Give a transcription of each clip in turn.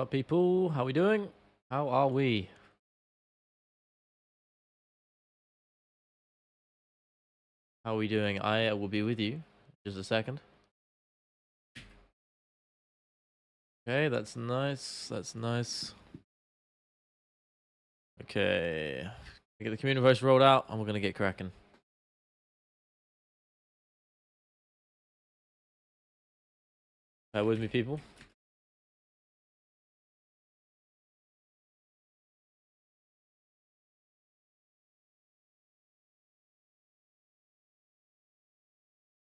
Up, people? How we doing? How are we? How are we doing? I will be with you just a second. Okay, that's nice. That's nice. Okay, get the community voice rolled out, and we're gonna get cracking. Bear with me, people.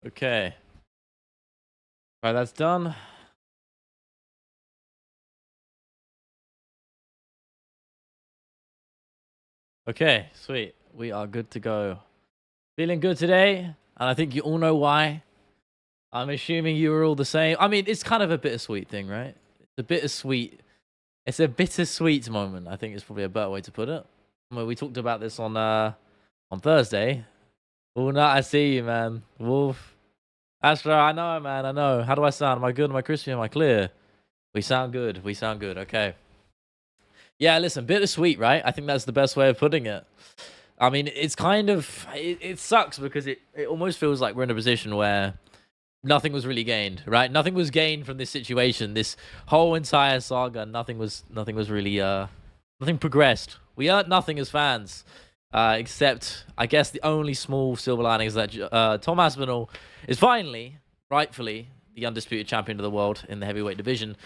Okay. All right, that's done. Okay, sweet. We are good to go. Feeling good today, and I think you all know why. I'm assuming you were all the same. I mean, it's kind of a bittersweet thing, right? It's a bittersweet. It's a bittersweet moment. I think is probably a better way to put it. Well, we talked about this on Thursday. Oh, no, I see you, man. Wolf. Astro, I know, man. I know. How do I sound? Am I good? Am I crispy? Am I clear? We sound good. We sound good. Okay. Yeah, listen, bittersweet, right? I think that's the best way of putting it. I mean, it's kind of it sucks because it almost feels like we're in a position where nothing was really gained, right? Nothing was gained from this situation. This whole entire saga, nothing was really nothing progressed. We earned nothing as fans. Except, I guess, the only small silver lining is that Tom Aspinall is finally, rightfully, the undisputed champion of the world in the heavyweight division.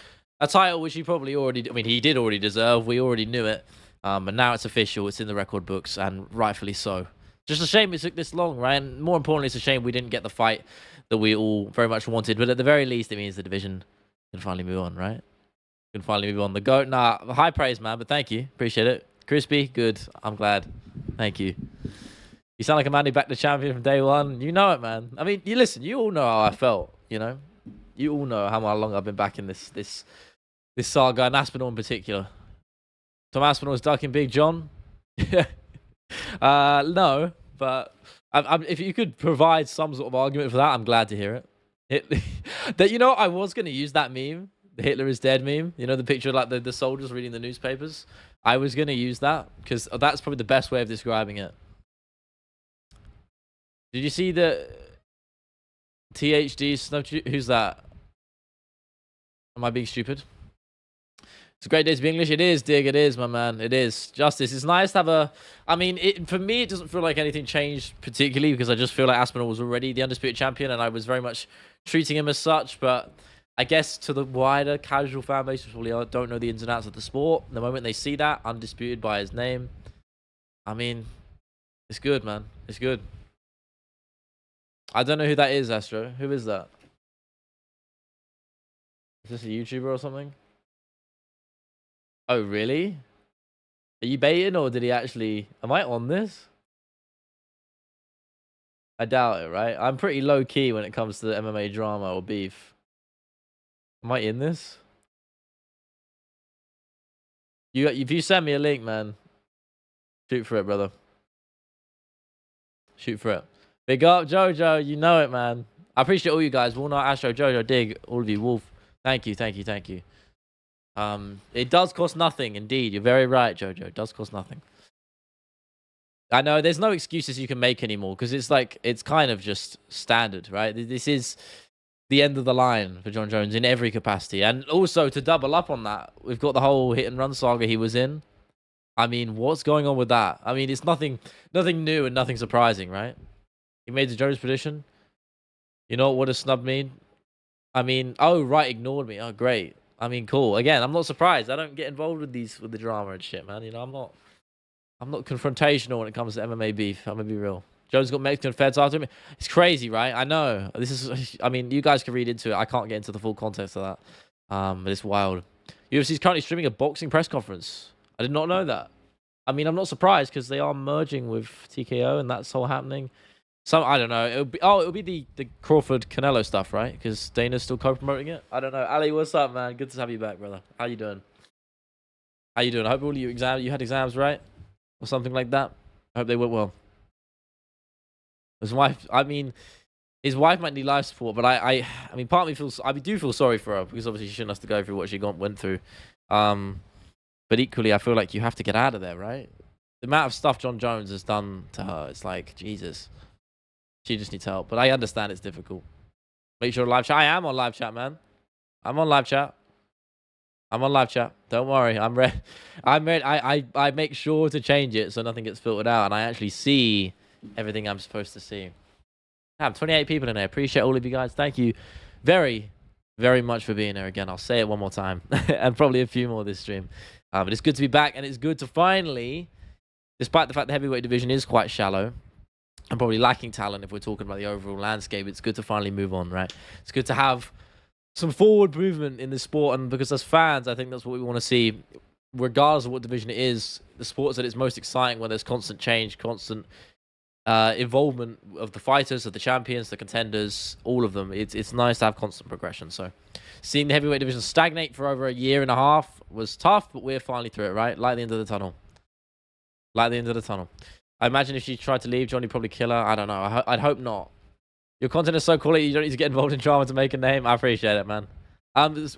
A title which he probably already, I mean, he did already deserve. We already knew it. But now it's official. It's in the record books, and rightfully so. Just a shame it took this long, right? And more importantly, it's a shame we didn't get the fight that we all very much wanted. But at the very least, it means the division can finally move on, right? Can finally move on. The GOAT, nah, high praise, man, but thank you. Appreciate it. Crispy, good. I'm glad. Thank you. You sound like a man who backed the champion from day one. You know it, man. I mean, you listen. You all know how I felt. You know, you all know how long I've been backing this saga, and Aspinall in particular. Tom Aspinall is ducking Big John. No, but if you could provide some sort of argument for that, I'm glad to hear it. That, you know, I was going to use that meme, the Hitler is dead meme. You know, the picture of like the soldiers reading the newspapers. I was going to use that because that's probably the best way of describing it. Did you see the THD snub? Who's that? Am I being stupid? It's a great day to be English. It is, Dig. It is, my man. It is. Justice. It's nice to have a... I mean, for me, it doesn't feel like anything changed particularly because I just feel like Aspinall was already the undisputed champion and I was very much treating him as such. But I guess to the wider casual fan base, who probably don't know the ins and outs of the sport, the moment they see that, undisputed by his name, I mean, it's good, man. It's good. I don't know who that is, Astro. Who is that? Is this a YouTuber or something? Oh, really? Are you baiting or did he actually... Am I on this? I doubt it, right? I'm pretty low-key when it comes to the MMA drama or beef. Am I in this? If you send me a link, man, shoot for it, brother. Shoot for it. Big up, Jojo. You know it, man. I appreciate all you guys. Walnut, Astro, Jojo, Dig, all of you. Wolf. Thank you, thank you, thank you. It does cost nothing, indeed. You're very right, Jojo. It does cost nothing. I know there's no excuses you can make anymore because it's like it's kind of just standard, right? This is the end of the line for Jon Jones in every capacity, and also to double up on that, we've got the whole hit and run saga he was in. I mean, what's going on with that? I mean, it's nothing new and nothing surprising, right? He made the Jones prediction. You know what does snub mean? I mean, oh right, ignored me. Oh great. I mean, cool. Again, I'm not surprised. I don't get involved with the drama and shit, man. You know, I'm not confrontational when it comes to MMA beef. I'm gonna be real. Joe's got Mexican feds after me. It's crazy, right? I know. This is. I mean, you guys can read into it. I can't get into the full context of that. But it's wild. UFC is currently streaming a boxing press conference. I did not know that. I mean, I'm not surprised because they are merging with TKO and that's all happening. So I don't know. It'll be the Crawford Canelo stuff, right? Because Dana's still co-promoting it. I don't know. Ali, what's up, man? Good to have you back, brother. How you doing? How you doing? I hope all you had exams, right? Or something like that. I hope they went well. His wife, I mean, his wife might need life support, but I mean, part of me feels, I do feel sorry for her because obviously she shouldn't have to go through what she went through. But equally, I feel like you have to get out of there, right? The amount of stuff Jon Jones has done to her, it's like, Jesus. She just needs help. But I understand it's difficult. Make sure to live chat. I am on live chat, man. I'm on live chat. I'm on live chat. Don't worry. I'm ready. I'm ready. I make sure to change it so nothing gets filtered out and I actually see everything I'm supposed to see. I have 28 people in there. Appreciate all of you guys. Thank you very, very much for being here again. I'll say it one more time and probably a few more this stream. But it's good to be back and it's good to finally, despite the fact the heavyweight division is quite shallow and probably lacking talent if we're talking about the overall landscape, it's good to finally move on, right? It's good to have some forward movement in the sport, and because as fans, I think that's what we want to see, regardless of what division it is. The sports that it's most exciting when there's constant change, constant involvement of the fighters, of the champions, the contenders, all of them. It's nice to have constant progression. So seeing the heavyweight division stagnate for over a year and a half was tough, but we're finally through it, right? Light at the end of the tunnel. Light at the end of the tunnel. I imagine if she tried to leave, Johnny would probably kill her. I don't know. I'd hope not. Your content is so quality, you don't need to get involved in drama to make a name. I appreciate it, man.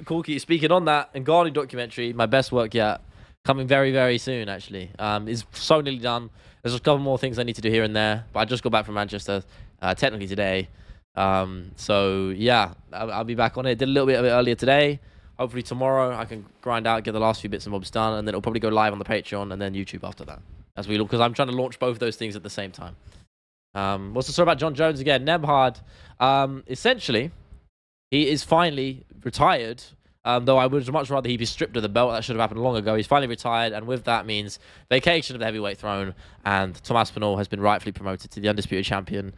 Corky, speaking on that, Ngannou documentary, my best work yet, coming very, very soon, actually. It's so nearly done. There's just a couple more things I need to do here and there, but I just got back from Manchester, technically today. So, yeah, I'll be back on it. Did a little bit of it earlier today. Hopefully tomorrow I can grind out, get the last few bits and bobs done, and then it'll probably go live on the Patreon and then YouTube after that. As we look, because I'm trying to launch both those things at the same time. What's the story about Jon Jones again? Nebhard, essentially, he is finally retired. Though I would much rather he be stripped of the belt. That should have happened long ago. He's finally retired, and with that means vacation of the heavyweight throne. And Tom Aspinall has been rightfully promoted to the undisputed champion,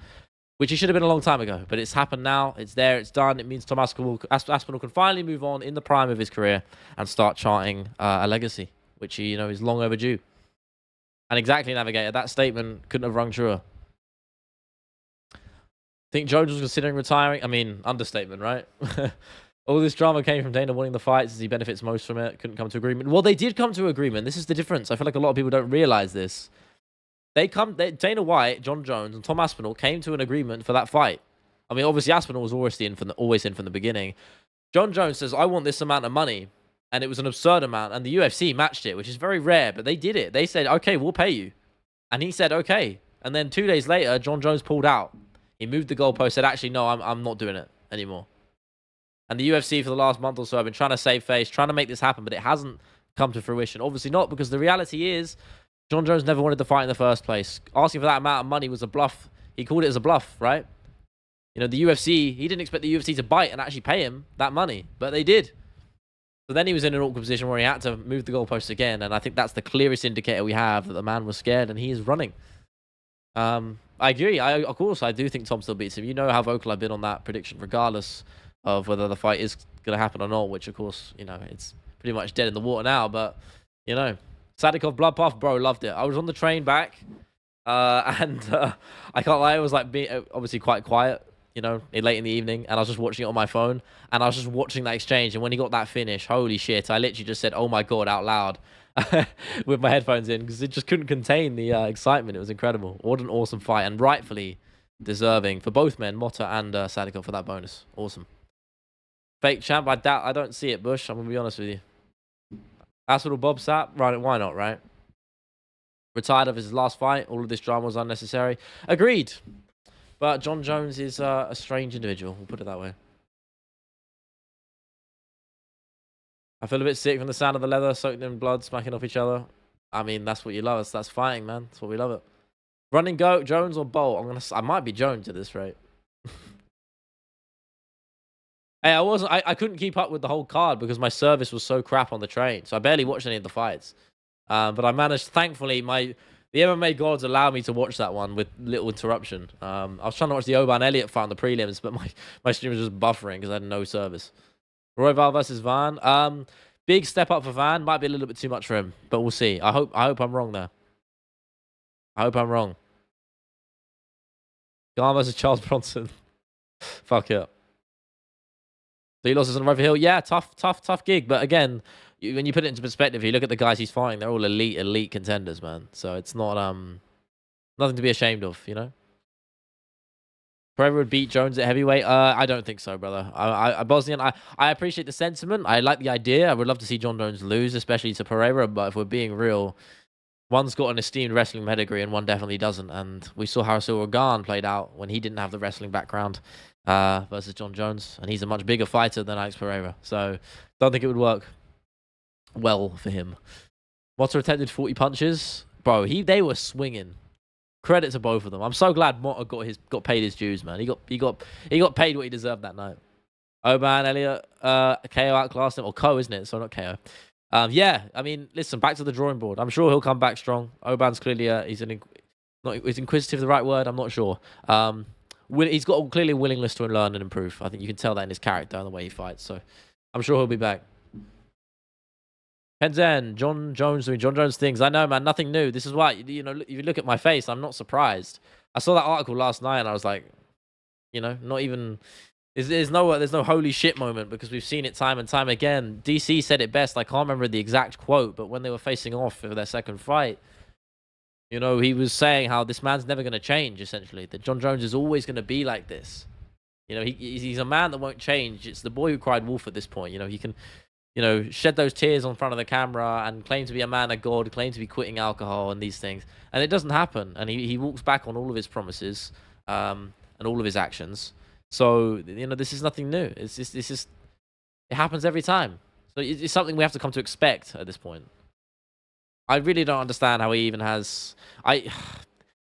which he should have been a long time ago. But it's happened now. It's there. It's done. It means Tom Aspinall can finally move on in the prime of his career and start charting a legacy, which he, is long overdue. And exactly, Navigator, that statement couldn't have rung truer. Think Jones was considering retiring? I mean, understatement, right? All this drama came from Dana winning the fights as he benefits most from it. Couldn't come to agreement. Well, they did come to agreement. This is the difference. I feel like a lot of people don't realize this. Dana White, Jon Jones, and Tom Aspinall came to an agreement for that fight. I mean, obviously, Aspinall was always in from the beginning. Jon Jones says, I want this amount of money. And it was an absurd amount. And the UFC matched it, which is very rare. But they did it. They said, okay, we'll pay you. And he said, okay. And then 2 days later, Jon Jones pulled out. He moved the goalpost, said, actually, no, I'm not doing it anymore. And the UFC for the last month or so have been trying to save face, trying to make this happen, but it hasn't come to fruition. Obviously not, because the reality is Jon Jones never wanted to fight in the first place. Asking for that amount of money was a bluff. He called it as a bluff, right? The UFC, he didn't expect the UFC to bite and actually pay him that money, but they did. So then he was in an awkward position where he had to move the goalposts again, and I think that's the clearest indicator we have that the man was scared and he is running. I agree. Of course, I do think Tom still beats him. You know how vocal I've been on that prediction, regardless of whether the fight is going to happen or not, which, of course, it's pretty much dead in the water now. But, Sadikov Bloodbath, bro, loved it. I was on the train back, and I can't lie, it was like being obviously quite quiet, late in the evening, and I was just watching it on my phone, and I was just watching that exchange, and when he got that finish, holy shit, I literally just said, oh my God, out loud. With my headphones in, because it just couldn't contain the excitement. It was incredible. What an awesome fight, and rightfully deserving for both men, Motta and Sadikov, for that bonus. Awesome. Fake champ, I don't see it, Bush. I'm gonna be honest with you. Aspinall Bob Sapp, right? Why not, right? Retired of his last fight. All of this drama was unnecessary. Agreed. But Jon Jones is a strange individual. We'll put it that way. I feel a bit sick from the sound of the leather soaked in blood smacking off each other. I mean, that's what you love. That's fighting, man. That's what we love it. Running goat, Jones or Bolt? I might be Jones at this rate. Hey, I couldn't keep up with the whole card because my service was so crap on the train, so I barely watched any of the fights. But I managed, thankfully, the MMA gods allowed me to watch that one with little interruption. I was trying to watch the Oban Elliott fight on the prelims, but my stream was just buffering because I had no service. Royval versus Van. Big step up for Van. Might be a little bit too much for him, but we'll see. I hope I'm wrong there. I hope I'm wrong. Garn versus Charles Bronson. Fuck it. So he losses on Rover Hill. Yeah, tough gig. But again, when you put it into perspective, you look at the guys he's fighting, they're all elite contenders, man. So it's not nothing to be ashamed of, Pereira would beat Jones at heavyweight. I don't think so, brother. Bosnian. I appreciate the sentiment. I like the idea. I would love to see Jon Jones lose, especially to Pereira. But if we're being real, one's got an esteemed wrestling pedigree and one definitely doesn't. And we saw how Cyril Gane played out when he didn't have the wrestling background versus Jon Jones, and he's a much bigger fighter than Alex Pereira. So don't think it would work well for him. Motta attempted 40 punches, bro. They were swinging. Credit to both of them. I'm so glad Motta got paid his dues, man. He got paid what he deserved that night. Oban, Elliott, KO outclassed him, or Co, isn't it? So not KO. Yeah, I mean, listen, back to the drawing board. I'm sure he'll come back strong. Oban's clearly is inquisitive the right word? I'm not sure. He's got clearly a willingness to learn and improve. I think you can tell that in his character and the way he fights. So I'm sure he'll be back. Penzen, Jon Jones doing Jon Jones things. I know, man, nothing new. This is why, if you look at my face, I'm not surprised. I saw that article last night and I was like, not even... There's no holy shit moment because we've seen it time and time again. DC said it best. I can't remember the exact quote, but when they were facing off for their second fight, he was saying how this man's never going to change, essentially. That Jon Jones is always going to be like this. He's a man that won't change. It's the boy who cried wolf at this point. He can... shed those tears in front of the camera and claim to be a man of God, claim to be quitting alcohol and these things. And it doesn't happen. And he walks back on all of his promises and all of his actions. So, this is nothing new. It happens every time. So it's something we have to come to expect at this point. I really don't understand how he even has...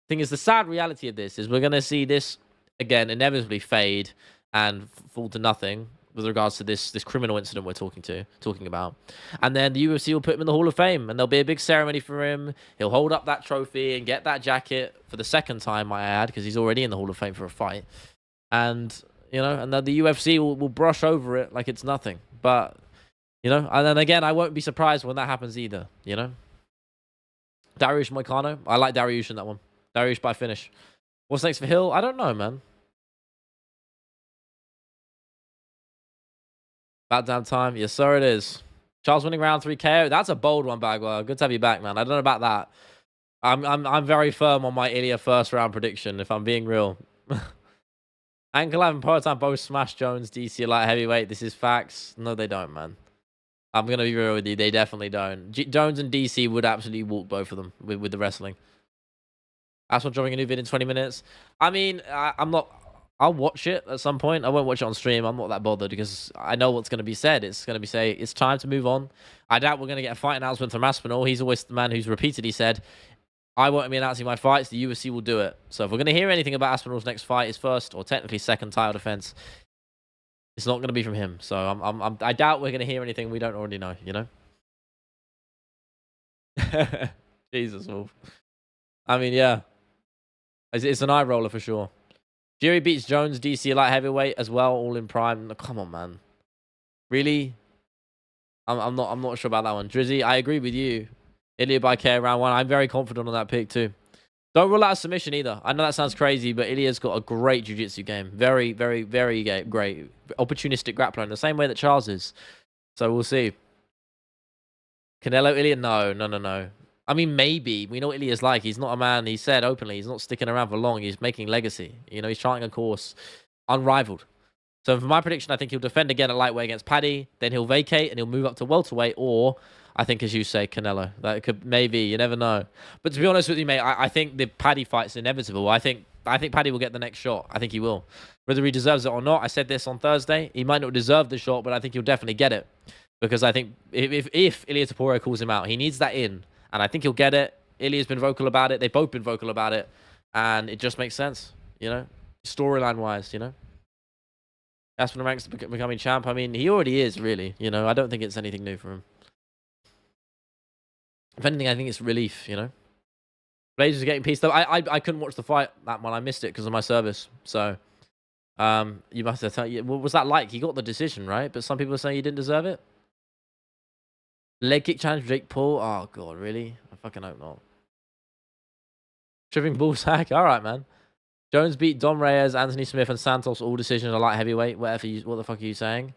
Thing is, the sad reality of this is we're going to see this, again, inevitably fade and fall to nothing with regards to this criminal incident we're talking about. And then the UFC will put him in the Hall of Fame, and there'll be a big ceremony for him. He'll hold up that trophy and get that jacket for the second time, I add, because he's already in the Hall of Fame for a fight. And, and then the UFC will brush over it like it's nothing. But, and then again, I won't be surprised when that happens either, Dariush Moicano. I like Dariush in that one. Dariush by finish. What's next for Hill? I don't know, man. About damn time. Yes, sir, it is. Charles winning round 3 KO. That's a bold one, Bagwell. Good to have you back, man. I don't know about that. I'm very firm on my Ilya first round prediction, if I'm being real. Ankalaev and Poatan both smash Jones, DC light heavyweight. This is facts. No, they don't, man. I'm going to be real with you. They definitely don't. Jones and DC would absolutely walk both of them with the wrestling. Aspinall dropping a new vid in 20 minutes. I mean, I'm not... I'll watch it at some point. I won't watch it on stream. I'm not that bothered because I know what's going to be said. It's going to be it's time to move on. I doubt we're going to get a fight announcement from Aspinall. He's always the man who's repeatedly said, I won't be announcing my fights. The UFC will do it. So if we're going to hear anything about Aspinall's next fight, his first or technically second title defense, it's not going to be from him. So I doubt we're going to hear anything we don't already know, Jesus, Wolf. I mean, yeah. It's an eye roller for sure. Fury beats Jones, DC light heavyweight as well, all in prime. Come on, man. Really? I'm not sure about that one. Drizzy, I agree with you. Ilya by KO round 1. I'm very confident on that pick too. Don't rule out a submission either. I know that sounds crazy, but Ilya's got a great jiu-jitsu game. Very, very, very great. Opportunistic grappler in the same way that Charles is. So we'll see. Canelo, Ilya? No. I mean, maybe. We know what Ilya's like. He's not a man, he said openly, he's not sticking around for long. He's making legacy. He's charting a course unrivaled. So for my prediction, I think he'll defend again at lightweight against Paddy. Then he'll vacate and he'll move up to welterweight. Or, I think, as you say, Canelo. That could, maybe. You never know. But to be honest with you, mate, I think the Paddy fight's inevitable. I think Paddy will get the next shot. I think he will. Whether he deserves it or not, I said this on Thursday. He might not deserve the shot, but I think he'll definitely get it. Because I think if Ilia Topuria calls him out, he needs that in. And I think he'll get it. Ilya's been vocal about it. They've both been vocal about it. And it just makes sense, storyline-wise, Aspinall ranks becoming champ. I mean, he already is, really. I don't think it's anything new for him. If anything, I think it's relief, Blazers are getting pieced up. I couldn't watch the fight, that one. I missed it because of my service. So, you must have told you. What was that like? He got the decision, right? But some people are saying he didn't deserve it. Leg kick challenge Jake Paul. Oh, God, really? I fucking hope not. Tripping ball sack. All right, man. Jones beat Dom Reyes, Anthony Smith, and Santos. All decisions are light heavyweight. What the fuck are you saying?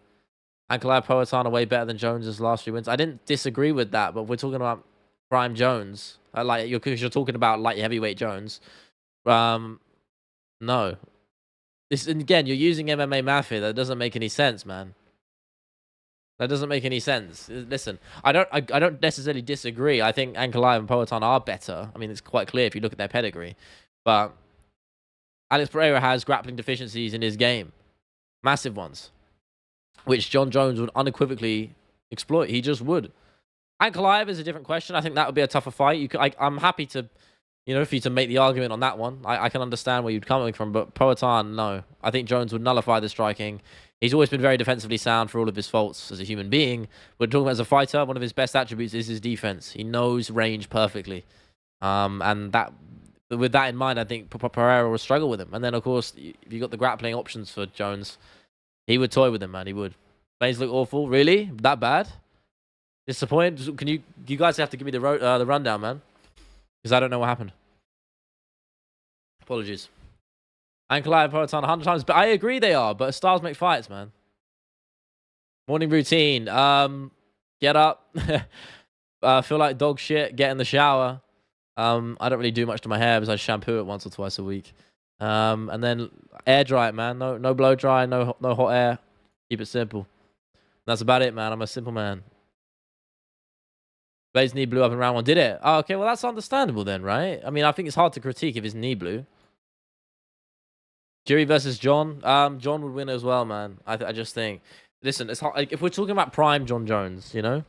Ankalaev Poatan are way better than Jones' last 3 wins. I didn't disagree with that, but we're talking about prime Jones. Because you're talking about light heavyweight Jones. No. This, and again, you're using MMA math here. That doesn't make any sense, man. That doesn't make any sense. Listen, I don't necessarily disagree. I think Ankalaev and Poatan are better. I mean, it's quite clear if you look at their pedigree. But Alex Pereira has grappling deficiencies in his game. Massive ones. Which Jon Jones would unequivocally exploit. He just would. Ankalaev is a different question. I think that would be a tougher fight. I'm happy to, for you to make the argument on that one. I can understand where you'd come from. But Poatan, no. I think Jones would nullify the striking. He's always been very defensively sound for all of his faults as a human being. But talking about as a fighter, one of his best attributes is his defense. He knows range perfectly. And that, with that in mind, I think Pereira will struggle with him. And then, of course, if you got the grappling options for Jones, he would toy with him, man. He would. Plays look awful. Really? That bad? Disappointed? Can you guys have to give me the rundown, man? Because I don't know what happened. Apologies. Ankalaev and Poatan 100 times, but I agree they are. But stars make fights, man. Morning routine. Get up. Feel like dog shit. Get in the shower. I don't really do much to my hair besides shampoo it once or twice a week. And then air dry it, man. No blow dry. No hot air. Keep it simple. That's about it, man. I'm a simple man. Blade's knee blew up in round 1. Did it? Oh, okay. Well, that's understandable then, right? I mean, I think it's hard to critique if his knee blew. Jury versus Jon. Jon would win as well, man. I just think. Listen, it's hard. Like, if we're talking about prime Jon Jones, then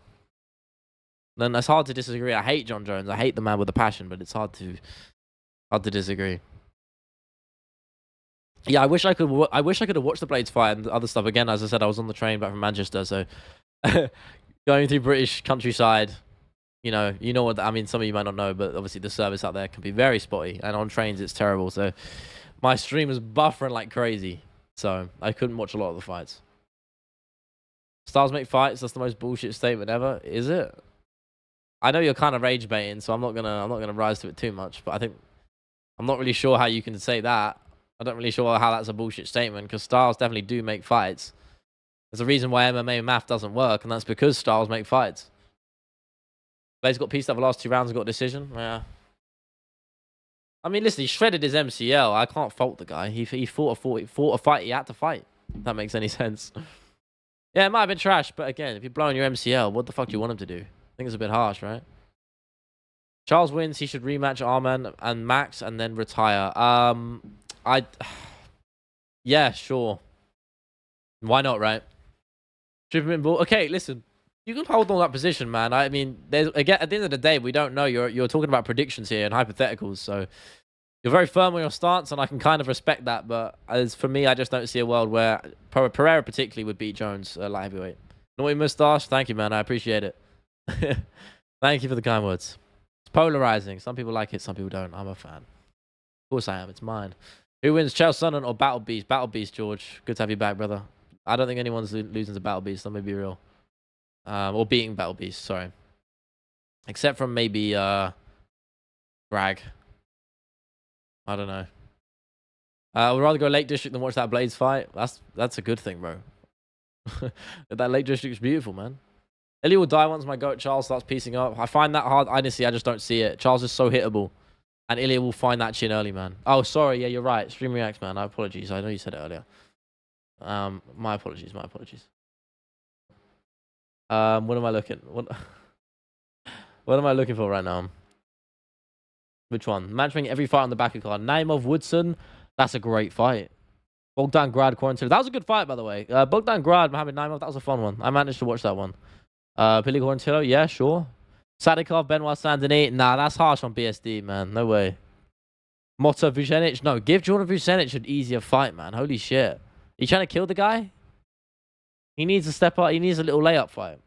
it's hard to disagree. I hate Jon Jones. I hate the man with a passion, but it's hard to disagree. Yeah, I wish I could have watched the Blades fight and other stuff. Again, as I said, I was on the train back from Manchester, so going through British countryside, you know what I mean. Some of you might not know, but obviously the service out there can be very spotty, and on trains it's terrible. So my stream was buffering like crazy, so I couldn't watch a lot of the fights. Stars make fights. That's the most bullshit statement ever. Is it? I know you're kind of rage baiting, so I'm not gonna rise to it too much. But I think I'm not really sure how you can say that. I don't really sure how that's a bullshit statement, because stars definitely do make fights. There's a reason why MMA math doesn't work, and that's because stars make fights. Blade's got pieced up the last 2 rounds and got a decision. Yeah. I mean, listen, he shredded his MCL. I can't fault the guy. He fought a fight he had to fight. If that makes any sense. Yeah, it might have been trash, but again, if you're blowing your MCL, what the fuck do you want him to do? I think it's a bit harsh, right? Charles wins. He should rematch Arman and Max and then retire. Yeah, sure. Why not, right? Okay, listen. You can hold on that position, man. I mean, again, at the end of the day, we don't know. You're talking about predictions here and hypotheticals, so you're very firm on your stance, and I can kind of respect that. But as for me, I just don't see a world where Pereira particularly would beat Jones light heavyweight. Naughty mustache, thank you, man. I appreciate it. Thank you for the kind words. It's polarizing. Some people like it, some people don't. I'm a fan. Of course I am. It's mine. Who wins, Chael Sonnen or Battle Beast? Battle Beast, George. Good to have you back, brother. I don't think anyone's losing to Battle Beast. Let me be real. Or beating Battle Beast, sorry. Except from maybe Bragg. I don't know. I would rather go Lake District than watch that Blades fight. That's a good thing, bro. That Lake District is beautiful, man. Ilya will die once my goat Charles starts piecing up. I find that hard. Honestly, I just don't see it. Charles is so hittable. And Ilya will find that chin early, man. Oh, sorry. Yeah, you're right. Stream reacts, man. I apologize. I know you said it earlier. My apologies. What am I looking? What am I looking for right now? Which one? Matchmaking every fight on the back of card. Naimov Woodson. That's a great fight. Bogdan Grad Quarantine. That was a good fight, by the way. Bogdan Grad, Mohamed Naimov. That was a fun one. I managed to watch that one. Pili Quarantillo. Yeah, sure. Sadikov, Benoit Saint-Denis. Nah, that's harsh on BSD, man. No way. Mota Vucenic. No, give Jordan Vucenic an easier fight, man. Holy shit. Are you trying to kill the guy? He needs a step up. He needs a little layup fight.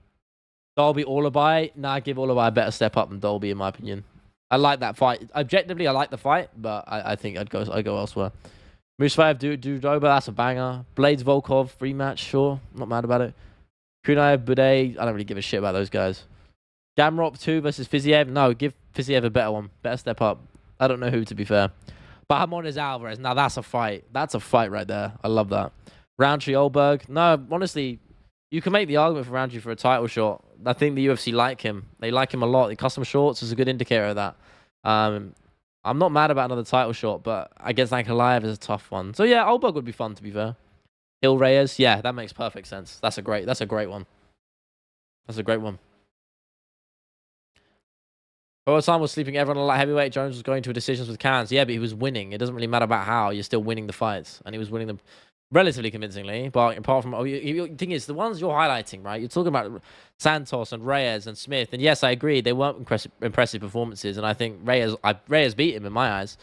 Dolby Olabai. Nah, give Olabai a better step up than Dolby, in my opinion. I like that fight. Objectively, I like the fight, but I think I'd go elsewhere. Musayev Dudoba, that's a banger. Blades Volkov, rematch, sure. Not mad about it. Kunaev Buday, I don't really give a shit about those guys. Gamrot 2 versus Fiziev. No, give Fiziev a better one. Better step up. I don't know who, to be fair. But Ramones Alvarez. Now that's a fight. That's a fight right there. I love that. Roundtree Olberg. No, honestly, you can make the argument for Roundtree for a title shot. I think the UFC like him. They like him a lot. The custom shorts is a good indicator of that. I'm not mad about another title shot, but I guess Ankalaev is a tough one. So yeah, Oldberg would be fun, to be fair. Hill Reyes, yeah, that makes perfect sense. That's a great one. That's a great one. Time was sleeping everyone on light heavyweight. Jones was going to decisions with cans. Yeah, but he was winning. It doesn't really matter about how. You're still winning the fights. And he was winning them relatively convincingly. But apart from... the thing is, the ones you're highlighting, right? You're talking about Santos and Reyes and Smith. And yes, I agree. They weren't impressive performances. And I think Reyes beat him in my eyes.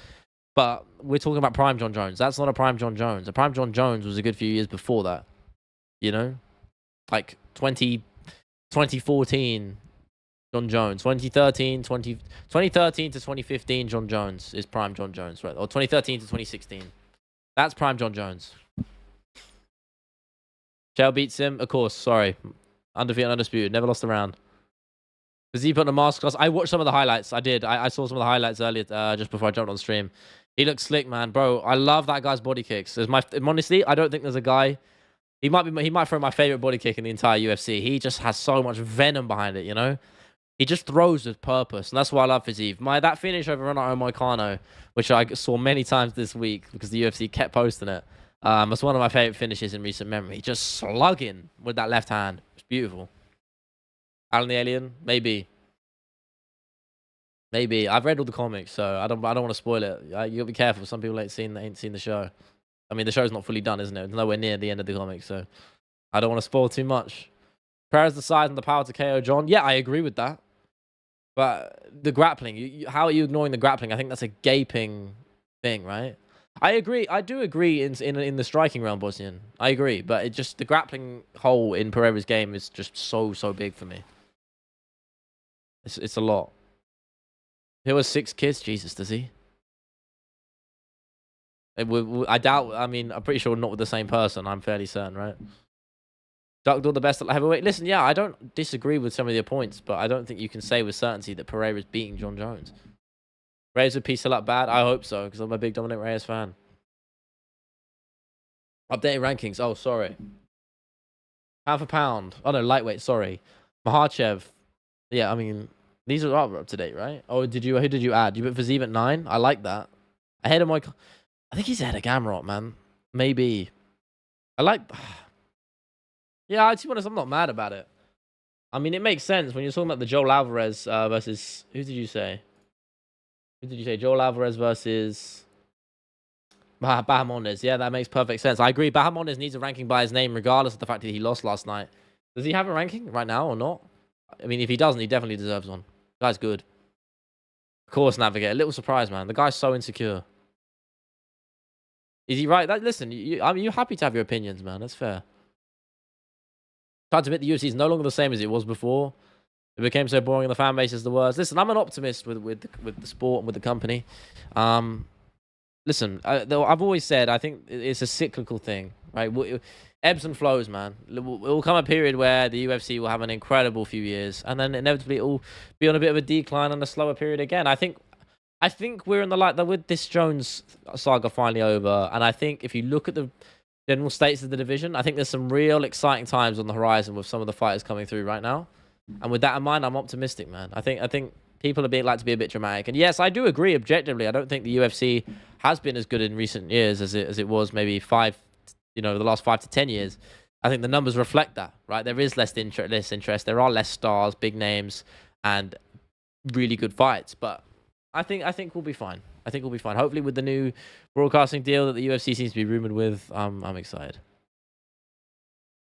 But we're talking about prime Jon Jones. That's not a prime Jon Jones. A prime Jon Jones was a good few years before that. You know? Like 2014... Jon Jones, 2013 to 2015, Jon Jones is prime Jon Jones, right? Or 2013 to 2016. That's prime Jon Jones. Chael beats him, of course, sorry. Undefeated, undisputed, never lost a round. Does he put on a masterclass? I watched some of the highlights. I did. I saw some of the highlights earlier, just before I jumped on stream. He looks slick, man. Bro, I love that guy's body kicks. Honestly, I don't think there's a guy... He might throw my favorite body kick in the entire UFC. He just has so much venom behind it, you know? He just throws with purpose, and that's why I love Fiziev. That finish over Renato Moicano, which I saw many times this week because the UFC kept posting it, was one of my favorite finishes in recent memory. Just slugging with that left hand. It's beautiful. Alan the Alien? Maybe. I've read all the comics, so I don't want to spoil it. You gotta be careful. Some people ain't seen the show. I mean, the show's not fully done, isn't it? It's nowhere near the end of the comics, so I don't want to spoil too much. Pereira's the size and the power to KO Jon. Yeah, I agree with that. But the grappling, how are you ignoring the grappling? I think that's a gaping thing, right? I agree. I do agree in the striking realm, Bosnian. I agree, but the grappling hole in Pereira's game is just so big for me. It's a lot. He has 6 kids. Jesus, does he? I doubt. I mean, I'm pretty sure not with the same person. I'm fairly certain, right? Ducked the best at heavyweight. Listen, yeah, I don't disagree with some of your points, but I don't think you can say with certainty that Pereira's beating Jon Jones. Reyes would piece a lot bad? I hope so, because I'm a big Dominic Reyes fan. Updating rankings. Oh, sorry. Pound for pound. Oh, no, lightweight, sorry. Makhachev. Yeah, I mean, these are up to date, right? Oh, who did you add? You put Fiziev at 9? I like that. Ahead of I think he's ahead of Gamrot, man. Maybe. I like... Yeah, to be honest, I'm not mad about it. I mean, it makes sense when you're talking about the Joel Alvarez versus... Who did you say? Joel Alvarez versus... Bahamondes. Yeah, that makes perfect sense. I agree. Bahamondes needs a ranking by his name, regardless of the fact that he lost last night. Does he have a ranking right now or not? I mean, if he doesn't, he definitely deserves one. The guy's good. Of course, Navigator. A little surprise, man. The guy's so insecure. Is he right? Listen, I mean, you're happy to have your opinions, man. That's fair. Hard to admit the UFC is no longer the same as it was before. It became so boring and the fan base is the worst. Listen, I'm an optimist with the sport and with the company. Listen, I've always said I think it's a cyclical thing, right? Ebbs and flows, man. It will come a period where the UFC will have an incredible few years, and then inevitably it will be on a bit of a decline and a slower period again. I think we're in the light that with this Jones saga finally over, and I think if you look at the general states of the division, I think there's some real exciting times on the horizon with some of the fighters coming through right now. And with that in mind, I'm optimistic, man. I think people like to be a bit dramatic. And yes, I do agree objectively. I don't think the UFC has been as good in recent years as it was maybe the last 5 to 10 years. I think the numbers reflect that, right? There is less interest. There are less stars, big names, and really good fights. But I think we'll be fine. Hopefully with the new broadcasting deal that the UFC seems to be rumored with, I'm excited.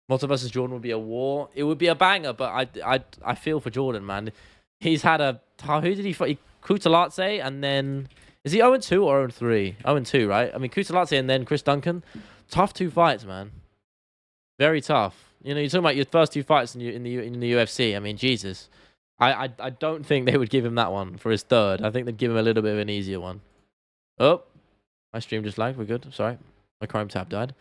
Malta versus Jordan would be a war. It would be a banger, but I feel for Jordan, man. He's had who did he fight? Kutaladze, and then is he 0-2 or 0-3? 0-2, right? I mean, Kutaladze and then Chris Duncan. Tough 2 fights, man. Very tough. You know, you're talking about your first 2 fights in the UFC. I mean, Jesus. I don't think they would give him that one for his third. I think they'd give him a little bit of an easier one. Oh, my stream just lagged. We're good. Sorry, my Chrome tab died.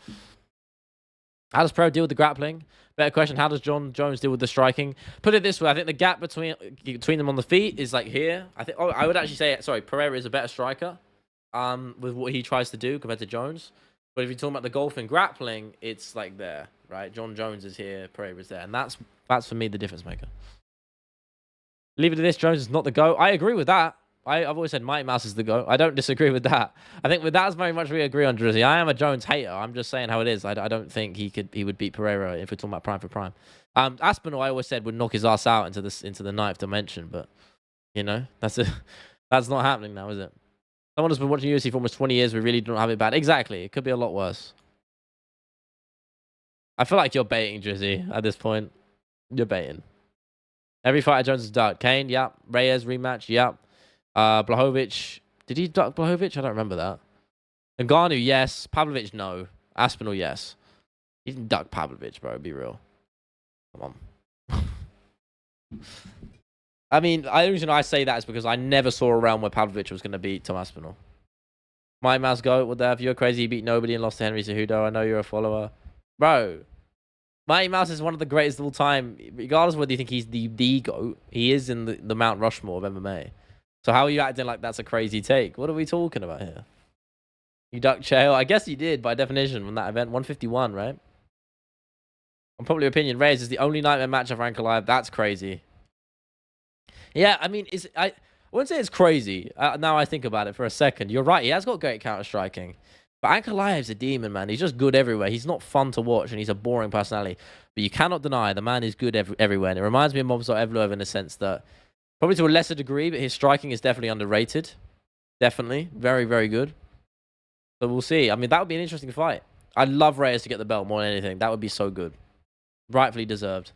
How does Pro deal with the grappling? Better question. How does Jon Jones deal with the striking? Put it this way. I think the gap between them on the feet is like here. I would actually say, sorry, Pereira is a better striker with what he tries to do compared to Jones. But if you're talking about the golfing grappling, it's like there, right? Jon Jones is here, Pereira is there. And that's for me the difference maker. Leave it to this. Jones is not the GOAT. I agree with that. I've always said Mighty Mouse is the GOAT. I don't disagree with that. I think with that as very much we agree on, Drizzy. I am a Jones hater. I'm just saying how it is. I don't think he would beat Pereira if we're talking about prime for prime. Aspinall, I always said, would knock his ass out into the ninth dimension, but you know, that's not happening now, is it? Someone who's been watching UFC for almost 20 years, we really don't have it bad. Exactly. It could be a lot worse. I feel like you're baiting, Drizzy, at this point. You're baiting. Every fighter Jones has ducked. Kane, yep. Reyes rematch, yep. Blachowicz. Did he duck Blachowicz? I don't remember that. Ngannou, yes. Pavlovich, no. Aspinall, yes. He didn't duck Pavlovich, bro. Be real. Come on. I mean, the reason I say that is because I never saw a realm where Pavlovich was going to beat Tom Aspinall. My mouse go, what the hell? You're crazy. You beat nobody and lost to Henry Cejudo. I know you're a follower. Bro. Mighty Mouse is one of the greatest of all time. Regardless of whether you think he's the GOAT, he is in the Mount Rushmore of MMA. So how are you acting like that's a crazy take? What are we talking about here? You ducked Chael? I guess you did, by definition, from that event. 151, right? Unpopular opinion, Reyes is the only nightmare match I've ranked alive. That's crazy. Yeah, I mean, I wouldn't say it's crazy. Now I think about it for a second. You're right. He has got great counter-striking. But Ankalaev's a demon, man. He's just good everywhere. He's not fun to watch, and he's a boring personality. But you cannot deny the man is good everywhere. And it reminds me of Movsar Evloev in the sense that, probably to a lesser degree, but his striking is definitely underrated. Definitely. Very, very good. So we'll see. I mean, that would be an interesting fight. I'd love Reyes to get the belt more than anything. That would be so good. Rightfully deserved.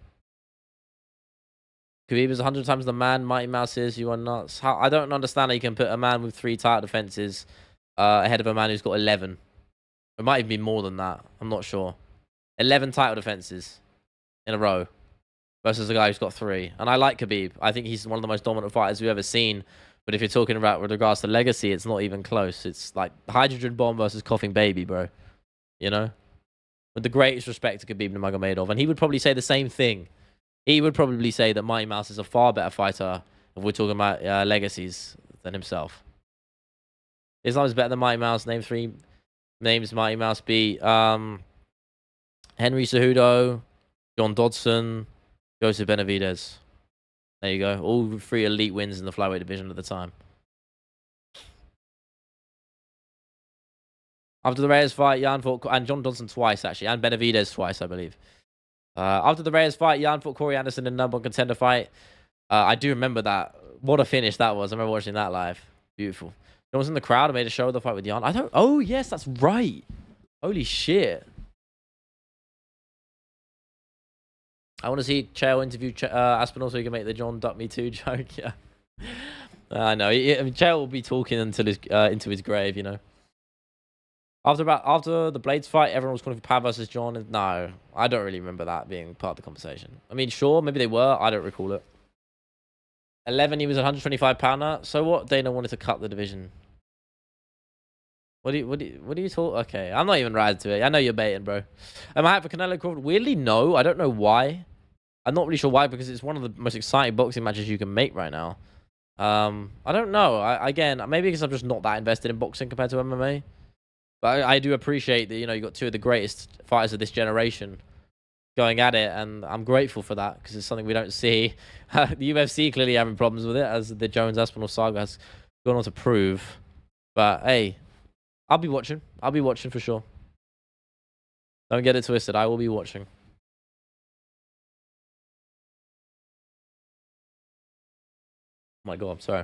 Khabib is 100 times the man. Mighty Mouse is. You are nuts. I don't understand how you can put a man with 3 title defenses ahead of a man who's got 11. It might even be more than that. I'm not sure. 11 title defenses in a row versus a guy who's got 3. And I like Khabib. I think he's one of the most dominant fighters we've ever seen. But if you're talking about with regards to legacy, it's not even close. It's like hydrogen bomb versus coughing baby, bro. You know? With the greatest respect to Khabib Nurmagomedov. And he would probably say the same thing. He would probably say that Mighty Mouse is a far better fighter if we're talking about legacies than himself. Islam is better than Mighty Mouse. Name 3 names Mighty Mouse beat. Henry Cejudo, John Dodson, Joseph Benavidez. There you go. All 3 elite wins in the flyweight division at the time. After the Reyes fight, Jan fought... And John Dodson twice, actually. And Benavidez twice, I believe. After the Reyes fight, Jan fought Corey Anderson in a number 1 contender fight. I do remember that. What a finish that was. I remember watching that live. Beautiful. No one's in the crowd. I made a show of the fight with Jan. I don't... Oh, yes, that's right. Holy shit. I want to see Chael interview Aspinall so he can make the John Duck Me Too joke. Yeah. I know. I mean, Chael will be talking until his, into his grave, you know. After the Blades fight, everyone was calling for Pav versus John. No, I don't really remember that being part of the conversation. I mean, sure, maybe they were. I don't recall it. 11, he was a 125-pounder. So what? Dana wanted to cut the division. What do you talk? Okay, I'm not even riding to it. I know you're baiting, bro. Am I hyped for Canelo Crawford? Weirdly, no. I don't know why. I'm not really sure why, because it's one of the most exciting boxing matches you can make right now. I don't know. Again, maybe because I'm just not that invested in boxing compared to MMA. But I do appreciate that, you know, you got 2 of the greatest fighters of this generation going at it, and I'm grateful for that because it's something we don't see. The UFC clearly having problems with it, as the Jones Aspinall saga has gone on to prove. But hey, I'll be watching. I'll be watching for sure. Don't get it twisted. I will be watching. Oh my god, I'm sorry.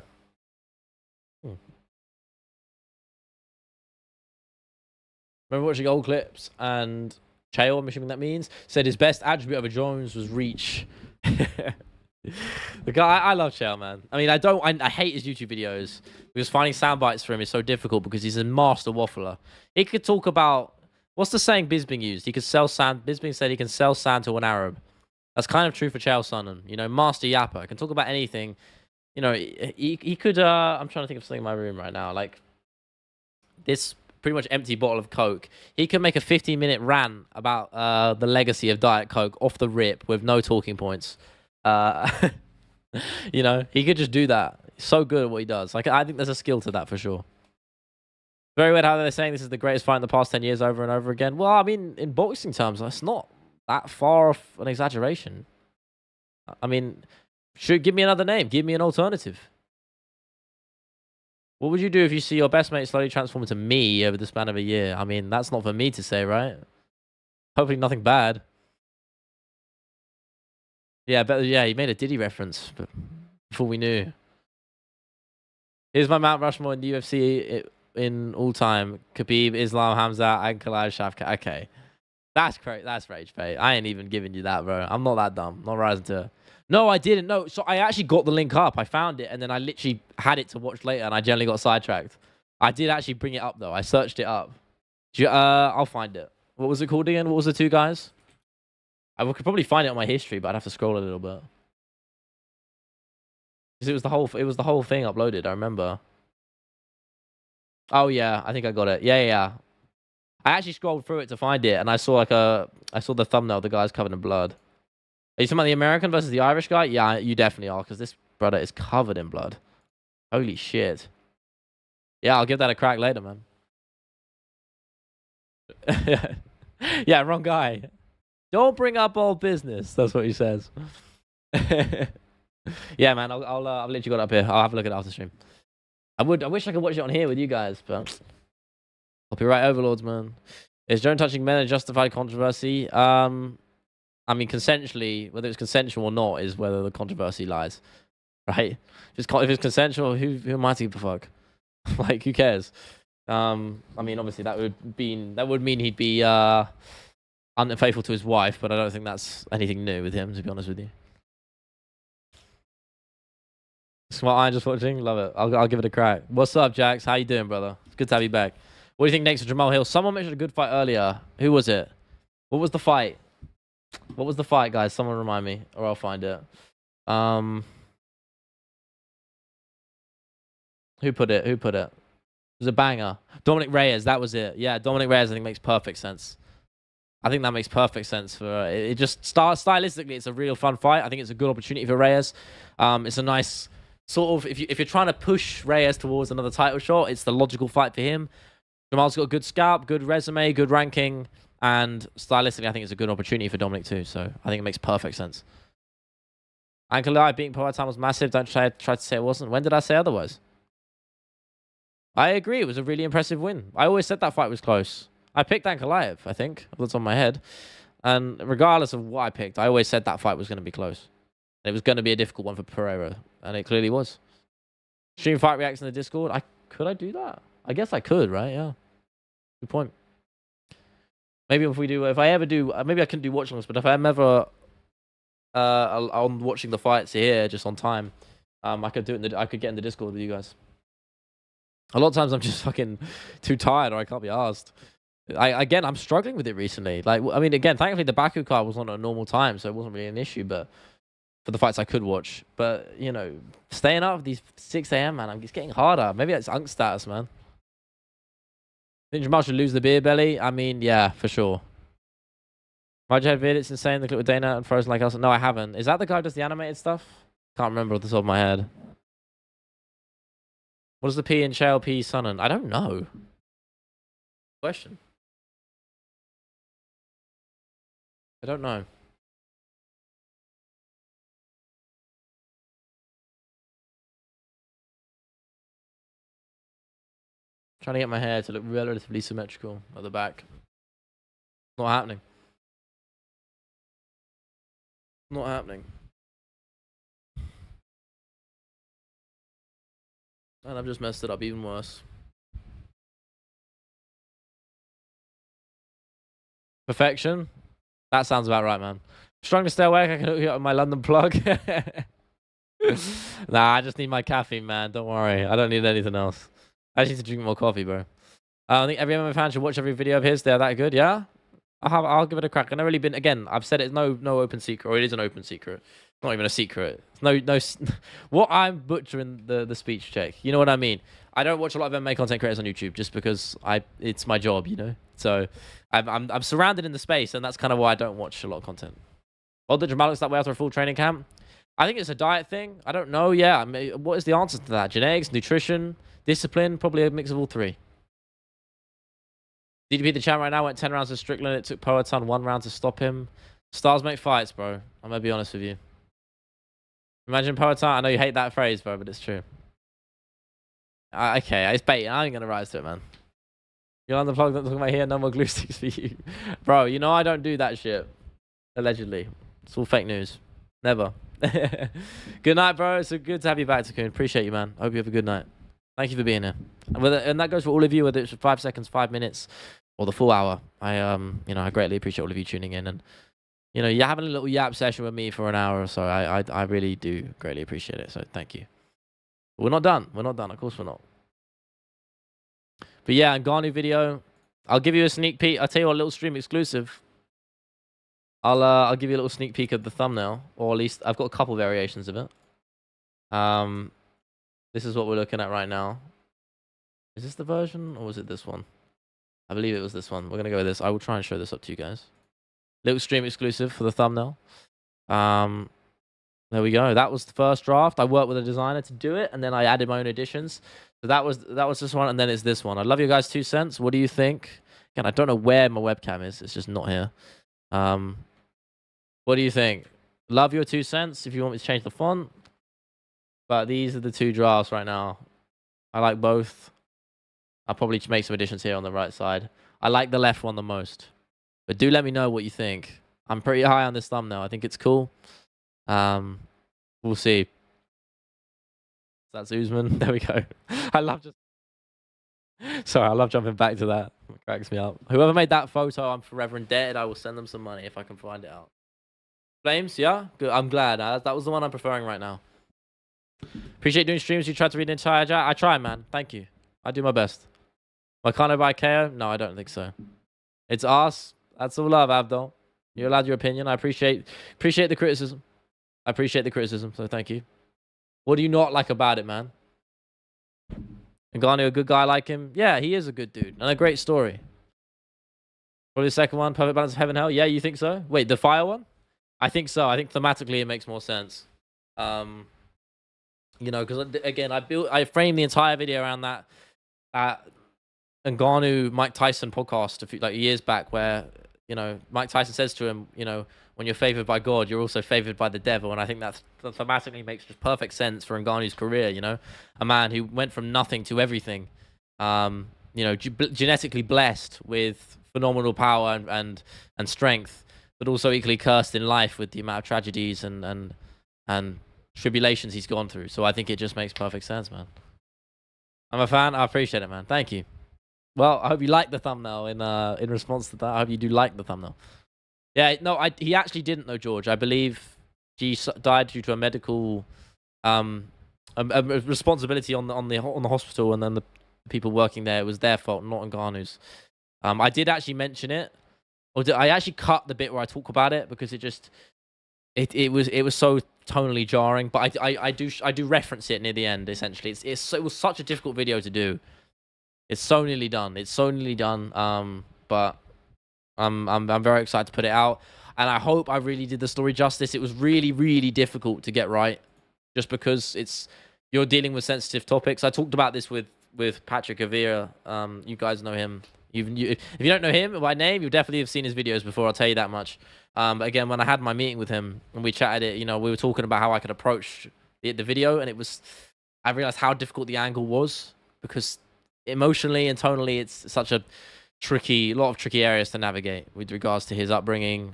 Remember watching old clips, and Chael, I'm assuming that means, said his best attribute of a Jones was reach. The guy, I love Chael, man. I mean, I hate his YouTube videos because finding sound bites for him is so difficult because he's a master waffler. He could talk about, what's the saying Bisping used? He could sell sand. Bisping said he can sell sand to an Arab. That's kind of true for Chael Sonnen. You know, master yapper. Can talk about anything. You know, he could, I'm trying to think of something in my room right now. Like, this pretty much empty bottle of Coke. He could make a 15-minute rant about the legacy of Diet Coke off the rip with no talking points. You know, he could just do that. He's so good at what he does. Like, I think there's a skill to that for sure. Very weird how they're saying this is the greatest fight in the past 10 years over and over again. Well, I mean, in boxing terms, that's not that far off an exaggeration. I mean, give me another name. Give me an alternative. What would you do if you see your best mate slowly transform into me over the span of a year? I mean, that's not for me to say, right? Hopefully nothing bad. Yeah, but yeah, he made a Diddy reference but before we knew. Here's my Mount Rushmore in the UFC in all time: Khabib, Islam, Hamza, and Khalid Shafkat. Okay, that's great. That's rage bait. I ain't even giving you that, bro. I'm not that dumb. Not rising to it. No, I didn't. No, so I actually got the link up. I found it, and then I literally had it to watch later, and I generally got sidetracked. I did actually bring it up though. I searched it up. I'll find it. What was it called again? What was the two guys? I could probably find it on my history, but I'd have to scroll a little bit. Because it was the whole thing uploaded, I remember. Oh yeah, I think I got it. Yeah. I actually scrolled through it to find it, and I saw I saw the thumbnail. The guy's covered in blood. Are you talking about the American versus the Irish guy? Yeah, you definitely are, because this brother is covered in blood. Holy shit. Yeah, I'll give that a crack later, man. Yeah, wrong guy. Don't bring up old business. That's what he says. Yeah, man. I've literally got it up here. I'll have a look at it after stream. I wish I could watch it on here with you guys, but copyright overlords, man. Is Joan touching men a justified controversy? I mean, consensually, whether it's consensual or not, is whether the controversy lies, right? If it's consensual, who am I to give a fuck? Like, who cares? I mean, obviously that would mean he'd be unfaithful to his wife, but I don't think that's anything new with him, to be honest with you. Smart Iron just watching, love it. I'll give it a crack. What's up, Jax? How you doing, brother? It's good to have you back. What do you think next for Jamal Hill? Someone mentioned a good fight earlier. Who was it? What was the fight? What was the fight, guys? Someone remind me, or I'll find it. Who put it? It was a banger. Dominic Reyes, that was it. Yeah, Dominic Reyes, I think makes perfect sense. I think that makes perfect sense for it. Just stylistically, it's a real fun fight. I think it's a good opportunity for Reyes. It's a nice sort of if you're trying to push Reyes towards another title shot, it's the logical fight for him. Jamal's got a good scalp, good resume, good ranking, and stylistically, I think it's a good opportunity for Dominic too. So I think it makes perfect sense. Ankalaev beating Poatan was massive. Don't try to say it wasn't. When did I say otherwise? I agree. It was a really impressive win. I always said that fight was close. I picked Ankalaev, I think. That's on my head. And regardless of what I picked, I always said that fight was going to be close. It was going to be a difficult one for Pereira. And it clearly was. Stream fight reacts in the Discord. Could I do that? I guess I could, right? Yeah. Good point. Maybe if I ever do, maybe I couldn't do watch-alongs, but if I'm ever on watching the fights here just on time, I could do it I could get in the Discord with you guys. A lot of times I'm just fucking too tired or I can't be asked. Again, I'm struggling with it recently. Like, I mean, again, thankfully the Baku card was on a normal time, so it wasn't really an issue. But for the fights I could watch, but you know, staying up these 6 a.m. man, it's getting harder. Maybe it's unk status, man. I think Jamal should lose the beer belly. I mean, yeah, for sure. Majid vid, it's insane. The clip with Dana and Frozen like us. No, I haven't. Is that the guy who does the animated stuff? Can't remember off the top of my head. What is the P in JLP Sunnen? I don't know. Question. I don't know. Trying to get my hair to look relatively symmetrical at the back. Not happening. Not happening. And I've just messed it up even worse. Perfection? That sounds about right, man. Strong to stay awake. I can hook you up with my London plug. Nah, I just need my caffeine, man. Don't worry. I don't need anything else. I just need to drink more coffee, bro. I think every MMA fan should watch every video of his. They're that good, yeah? I'll give it a crack. I've never really been... Again, I've said it's no open secret. Or it is an open secret. It's not even a secret. It's no... What I'm butchering the speech check. You know what I mean? I don't watch a lot of MMA content creators on YouTube just because it's my job, you know? So I'm surrounded in the space, and that's kind of why I don't watch a lot of content. Well, did Jamal looks that way after a full training camp? I think it's a diet thing. I don't know. Yeah. I mean, what is the answer to that? Genetics, nutrition, discipline? Probably a mix of all three. DDP the champ right now went 10 rounds to Strickland. It took Poatan 1 round to stop him. Stars make fights, bro. I'm going to be honest with you. Imagine Poatan. I know you hate that phrase, bro, but it's true. Okay, it's bait. I ain't gonna rise to it, man. You're on the plug. Don't talk about here. No more glue sticks for you, bro. You know I don't do that shit. Allegedly, it's all fake news. Never. Good night, bro. It's so good to have you back, Takun. Appreciate you, man. Hope you have a good night. Thank you for being here. And that goes for all of you, whether it's for 5 seconds, 5 minutes, or the full hour. I greatly appreciate all of you tuning in, and you're having a little yap session with me for an hour or so. I really do greatly appreciate it. So thank you. But we're not done. We're not done. Of course we're not. But yeah, Ngannou video. I'll give you a sneak peek. I'll tell you a little stream exclusive. I'll give you a little sneak peek of the thumbnail, or at least I've got a couple variations of it. This is what we're looking at right now. Is this the version, or was it this one? I believe it was this one. We're gonna go with this. I will try and show this up to you guys. Little stream exclusive for the thumbnail. There we go. That was the first draft. I worked with a designer to do it, and then I added my own additions. So that was this one, and then it's this one. I'd love your guys' 2 cents. What do you think? Again, I don't know where my webcam is. It's just not here. What do you think? Love your 2 cents if you want me to change the font. But these are the 2 drafts right now. I like both. I'll probably make some additions here on the right side. I like the left one the most. But do let me know what you think. I'm pretty high on this thumbnail. I think it's cool. We'll see. That's Usman. There we go. I love jumping back to that. It cracks me up. Whoever made that photo, I'm forever indebted. I will send them some money if I can find it out. Flames, yeah? Good. I'm glad. That was the one I'm preferring right now. Appreciate doing streams. You tried to read the entire chat. I try, man. Thank you. I do my best. Wakano by KO? No, I don't think so. It's us. That's all love, Abdul. You're allowed your opinion. I appreciate the criticism. I appreciate the criticism, so thank you. What do you not like about it, man? Ngannou, a good guy like him? Yeah, he is a good dude. And a great story. Probably the second one, Perfect Balance of Heaven and Hell. Yeah, you think so? Wait, the fire one? I think so. I think thematically it makes more sense. Because again, I framed the entire video around that Ngannou Mike Tyson podcast years back, where Mike Tyson says to him, when you're favored by God, you're also favored by the devil, and I think that thematically makes just perfect sense for Ngannou's career. A man who went from nothing to everything, genetically blessed with phenomenal power and strength, but also equally cursed in life with the amount of tragedies and tribulations he's gone through. So I think it just makes perfect sense, man. I'm a fan. I appreciate it, man. Thank you. Well, I hope you like the thumbnail in response to that. I hope you do like the thumbnail. Yeah, no, he actually didn't know George. I believe he died due to a medical a responsibility on the hospital, and then the people working there. It was their fault, not Ngannou's. I did actually mention it, or I actually cut the bit where I talk about it because it was so tonally jarring. But I do reference it near the end. Essentially, it was such a difficult video to do. It's so nearly done. But I'm very excited to put it out, and I hope I really did the story justice. It was really, really difficult to get right, just because you're dealing with sensitive topics. I talked about this with Patrick Avira. You guys know him. If you don't know him by name, you definitely have seen his videos before. I'll tell you that much. But again, when I had my meeting with him and we chatted it, we were talking about how I could approach the video, and I realized how difficult the angle was, because emotionally and tonally, it's such a lot of tricky areas to navigate with regards to his upbringing,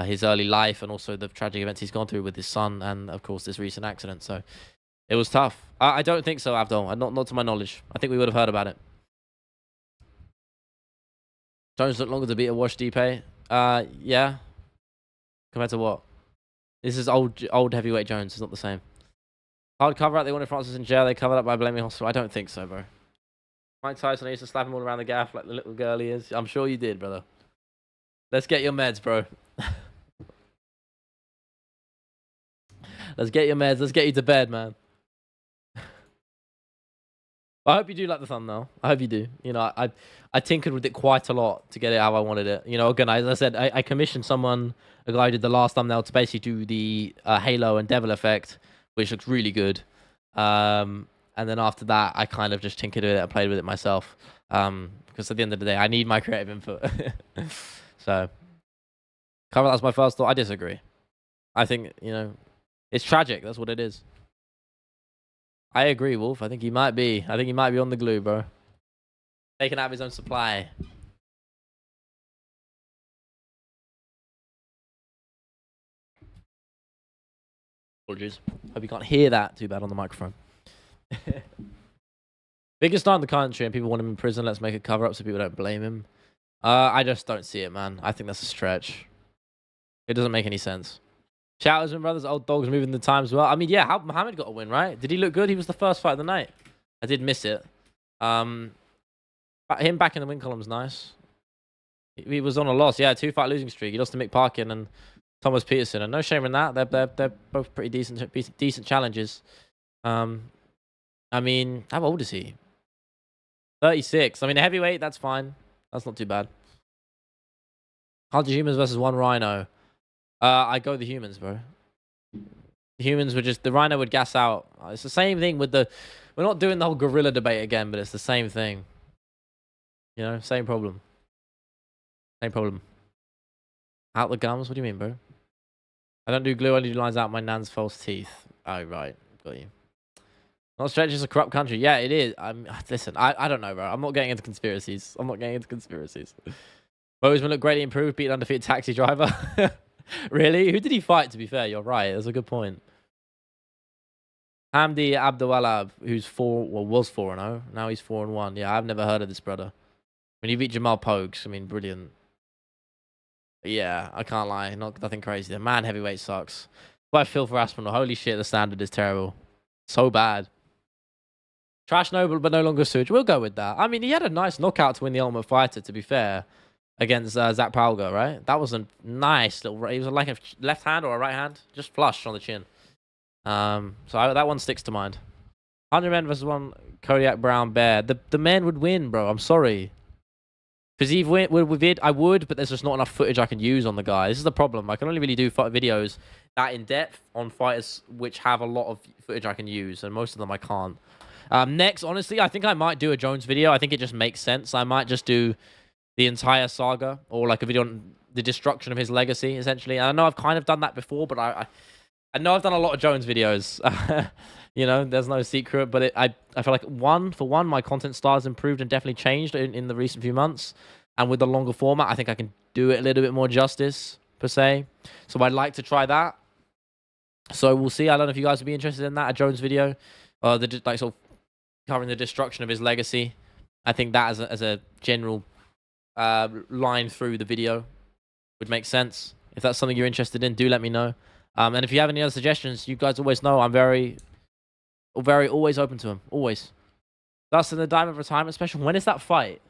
his early life, and also the tragic events he's gone through with his son, and of course this recent accident. So it was tough. I don't think so, Abdul. Not to my knowledge. I think we would have heard about it. Jones took longer to beat a Wash Deepay. Yeah. Compared to what? This is old heavyweight Jones. It's not the same. Hard cover out. They wanted Francis in jail. They covered up by blaming hospital. I don't think so, bro. Mike Tyson, I used to slap him all around the gaff like the little girl he is. I'm sure you did, brother. Let's get your meds, bro. Let's get your meds. Let's get you to bed, man. I hope you do like the thumbnail. I hope you do. I tinkered with it quite a lot to get it how I wanted it. Again, as I said, I commissioned a guy who did the last thumbnail to basically do the Halo and Devil effect, which looks really good. And then after that, I kind of just tinkered with it and played with it myself. Because at the end of the day, I need my creative input. So, cover that's my first thought. I disagree. I think, it's tragic. That's what it is. I agree, Wolf. I think he might be. I think he might be on the glue, bro. Taking out of his own supply. Apologies. Hope you can't hear that too bad on the microphone. Biggest star in the country and people want him in prison. Let's make a cover up so people don't blame him. I just don't see it, man. I think that's a stretch. It doesn't make any sense. Shouters and brothers, old dogs moving the times well. I mean, yeah, how Muhammad got a win, right? Did he look good? He was the first fight of the night. I did miss it. Him back in the win column's nice. He was on a loss. Yeah, 2-fight losing streak. He lost to Mick Parkin and Thomas Peterson, and no shame in that. They're both pretty decent challenges. I mean, how old is he? 36. I mean, a heavyweight, that's fine. That's not too bad. 100 humans versus 1 rhino. I go the humans, bro. The humans would just... The rhino would gas out. It's the same thing with the... We're not doing the whole gorilla debate again, but it's the same thing. You know, same problem. Same problem. Out the gums? What do you mean, bro? I don't do glue, I only do lines out my nan's false teeth. Oh, right. Got you. Not stretch is a corrupt country. Yeah, it is. Listen, I don't know, bro. I'm not getting into conspiracies. Bozeman looked greatly improved, beat an undefeated taxi driver. Really? Who did he fight, to be fair? You're right. That's a good point. Hamdi Abdulwalab, who's was 4-0. Now he's 4-1. Yeah, I've never heard of this brother. When he beat Jamal Pokes, I mean, brilliant. Yeah, I can't lie. Nothing crazy. The man heavyweight sucks. But I feel for Aspinall. Holy shit, the standard is terrible. So bad. Trash noble, but no longer sewage. We'll go with that. I mean, he had a nice knockout to win the Ultimate Fighter, to be fair, against Zach Palga, right? That was a nice little... He was like a left hand or a right hand. Just flush on the chin. That one sticks to mind. 100 men versus 1 Kodiak Brown Bear. The men would win, bro. I'm sorry. Because I would, but there's just not enough footage I can use on the guy. This is the problem. I can only really do videos that in depth on fighters which have a lot of footage I can use, and most of them I can't. Next, honestly, I think I might do a Jones video. I think it just makes sense. I might just do the entire saga, or like a video on the destruction of his legacy, essentially. And I know I've kind of done that before, but I know I've done a lot of Jones videos. You know, there's no secret, but I feel like my content style has improved and definitely changed in the recent few months. And with the longer format, I think I can do it a little bit more justice, per se. So I'd like to try that. So we'll see. I don't know if you guys would be interested in that, a Jones video. Sort of covering the destruction of his legacy. I think that as a general line through the video would make sense. If that's something you're interested in, do let me know. And if you have any other suggestions, you guys always know I'm very always open to them. Always. Dustin, the Diamond Retirement Special. When is that fight?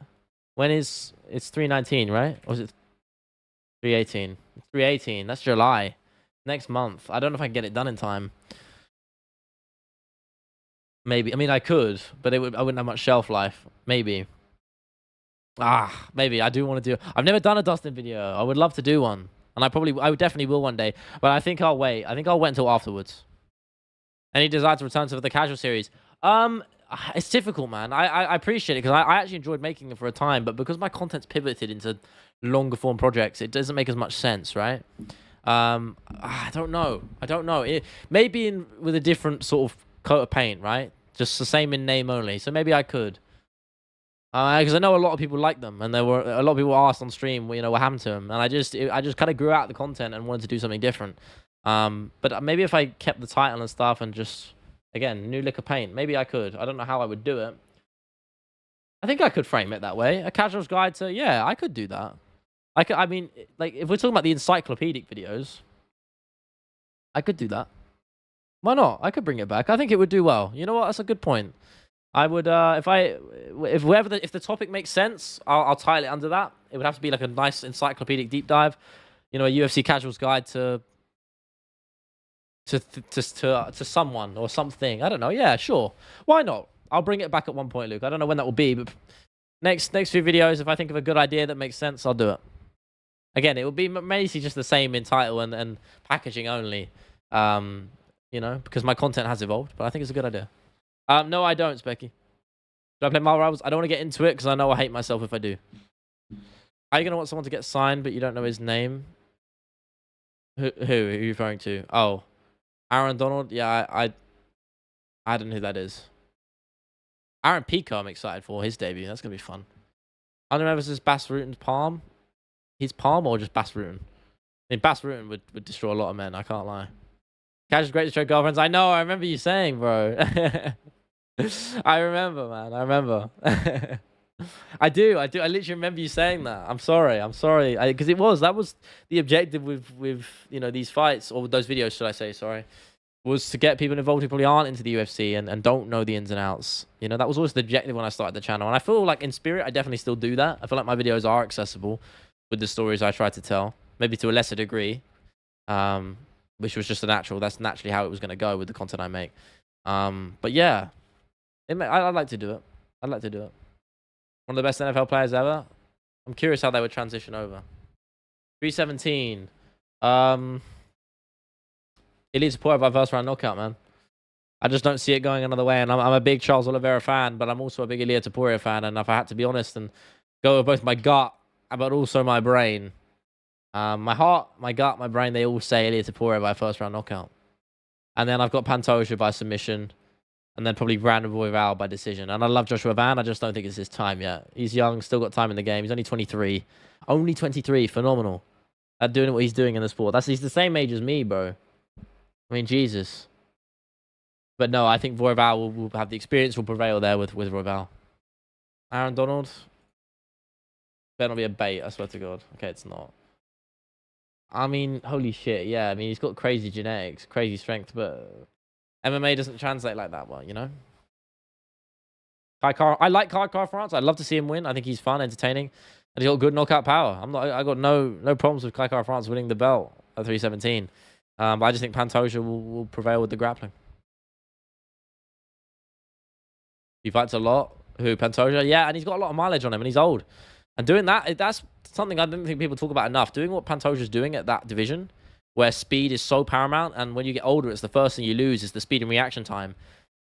It's 3/19, right? Or is it 3/18? 3/18. That's July. Next month. I don't know if I can get it done in time. Maybe. I mean, I could, but I wouldn't have much shelf life. Maybe. Maybe. I do want to do... I've never done a Dustin video. I would love to do one. And I definitely will one day. But I think I'll wait. I think I'll wait until afterwards. Any desire to return to the casual series? It's difficult, man. I appreciate it because I actually enjoyed making it for a time, but because my content's pivoted into longer form projects, it doesn't make as much sense, right? I don't know. Maybe with a different sort of coat of paint, right? Just the same in name only. So maybe I could. Because I know a lot of people like them, and there were a lot of people asked on stream, you know, what happened to them, and I just kind of grew out the content and wanted to do something different. But maybe if I kept the title and stuff and just, again, new lick of paint, maybe I could. I don't know how I would do it. I think I could frame it that way. A casual's guide to, yeah, I could do that. I mean, like, if we're talking about the encyclopedic videos, I could do that. Why not? I could bring it back. I think it would do well. You know what? That's a good point. I would, if the topic makes sense, I'll title it under that. It would have to be like a nice encyclopedic deep dive. You know, a UFC casual's guide to someone or something. I don't know. Yeah, sure. Why not? I'll bring it back at one point, Luke. I don't know when that will be, but next few videos, if I think of a good idea that makes sense, I'll do it. Again, it will be basically just the same in title and packaging only. You know, because my content has evolved, but I think it's a good idea. No, I don't, Specky. Do I play Marvel Rivals? I don't want to get into it because I know I hate myself if I do. Are you going to want someone to get signed, but you don't know his name? Who are you referring to? Oh, Aaron Donald? Yeah, I don't know who that is. Aaron Pico, I'm excited for his debut. That's gonna be fun. Under versus Bas Rutten's palm. His palm or just Bas Rutten? I mean, Bas Rutten would destroy a lot of men. I can't lie. Cash is great to show girlfriends. I know. I remember you saying, bro. I remember, man. I remember. I do. I literally remember you saying that. I'm sorry. Because that was the objective with these fights or those videos, should I say? Sorry, was to get people involved who probably aren't into the UFC and don't know the ins and outs. That was always the objective when I started the channel, and I feel like in spirit, I definitely still do that. I feel like my videos are accessible with the stories I try to tell, maybe to a lesser degree, which was just that's naturally how it was going to go with the content I make. But yeah, I'd like to do it. I'd like to do it. One of the best NFL players ever. I'm curious how they would transition over. 317. Elite supporter by first round knockout, man. I just don't see it going another way. And I'm a big Charles Oliveira fan, but I'm also a big Ilia Topuria fan. And if I had to be honest and go with both my gut, but also my brain, my heart, my gut, my brain, they all say Ilia Topuria by first round knockout. And then I've got Pantoja by submission. And then probably Brandon Royval by decision. And I love Joshua Van. I just don't think it's his time yet. He's young, still got time in the game. He's only 23. Only 23. Phenomenal. At doing what he's doing in the sport. He's the same age as me, bro. I mean, Jesus. But no, I think Royval will have the experience, will prevail there with Royval. Aaron Donald. Better not be a bait, I swear to God. Okay, it's not. I mean, holy shit. Yeah, I mean, he's got crazy genetics, crazy strength, but MMA doesn't translate like that well, I like Kai France. I'd love to see him win. I think he's fun, entertaining, and he's got good knockout power. I got no problems with Kai France winning the belt at 317. But I just think Pantoja will prevail with the grappling. He fights a lot. Who, Pantoja? Yeah, and he's got a lot of mileage on him, and he's old. And doing that's something I don't think people talk about enough. Doing what Pantoja's doing at that division, where speed is so paramount, and when you get older, it's the first thing you lose is the speed and reaction time.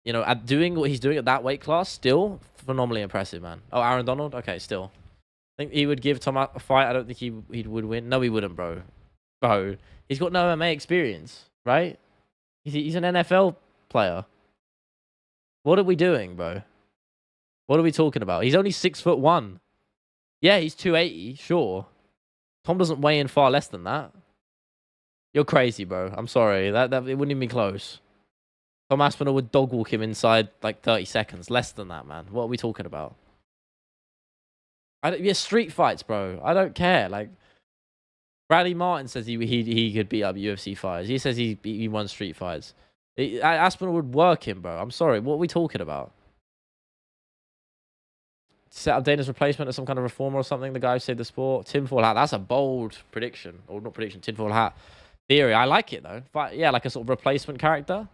At doing what he's doing at that weight class, still phenomenally impressive, man. Oh, Aaron Donald? Okay, still. I think he would give Tom a fight. I don't think he would win. No, he wouldn't, bro. Bro, he's got no MMA experience, right? He's an NFL player. What are we doing, bro? What are we talking about? He's only 6'1". Yeah, he's 280, sure. Tom doesn't weigh in far less than that. You're crazy, bro. I'm sorry. That it wouldn't even be close. Tom Aspinall would dog walk him inside like 30 seconds. Less than that, man. What are we talking about? Yeah, street fights, bro. I don't care. Like, Bradley Martin says he could beat up UFC fighters. He says he won street fights. Aspinall would work him, bro. I'm sorry. What are we talking about? Set up Dana's replacement as some kind of reformer or something. The guy who saved the sport. Tinfoil hat. That's a bold prediction. Or not prediction. Tinfoil hat. Theory. I like it, though. But yeah, like a sort of replacement character.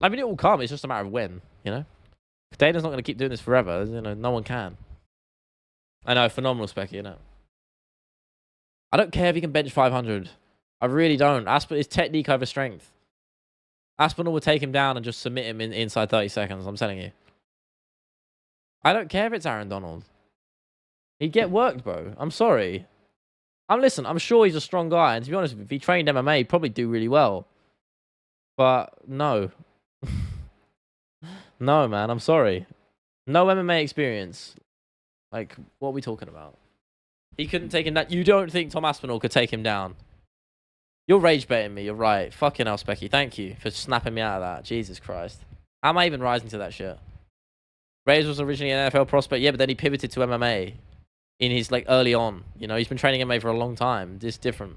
I mean, it will come. It's just a matter of when, Dana's not going to keep doing this forever. No one can. I know. Phenomenal Specky, I don't care if he can bench 500. I really don't. His technique over strength. Aspinall would take him down and just submit him inside 30 seconds. I'm telling you. I don't care if it's Aaron Donald. He'd get worked, bro. I'm sorry. Listen, I'm sure he's a strong guy. And to be honest, if he trained MMA, he'd probably do really well. But no. No, man. I'm sorry. No MMA experience. Like, what are we talking about? He couldn't take him down. You don't think Tom Aspinall could take him down? You're rage baiting me. You're right. Fucking hell, Specky. Thank you for snapping me out of that. Jesus Christ. How am I even rising to that shit? Reyes was originally an NFL prospect. Yeah, but then he pivoted to MMA in his, early on. He's been training MMA for a long time. It's different.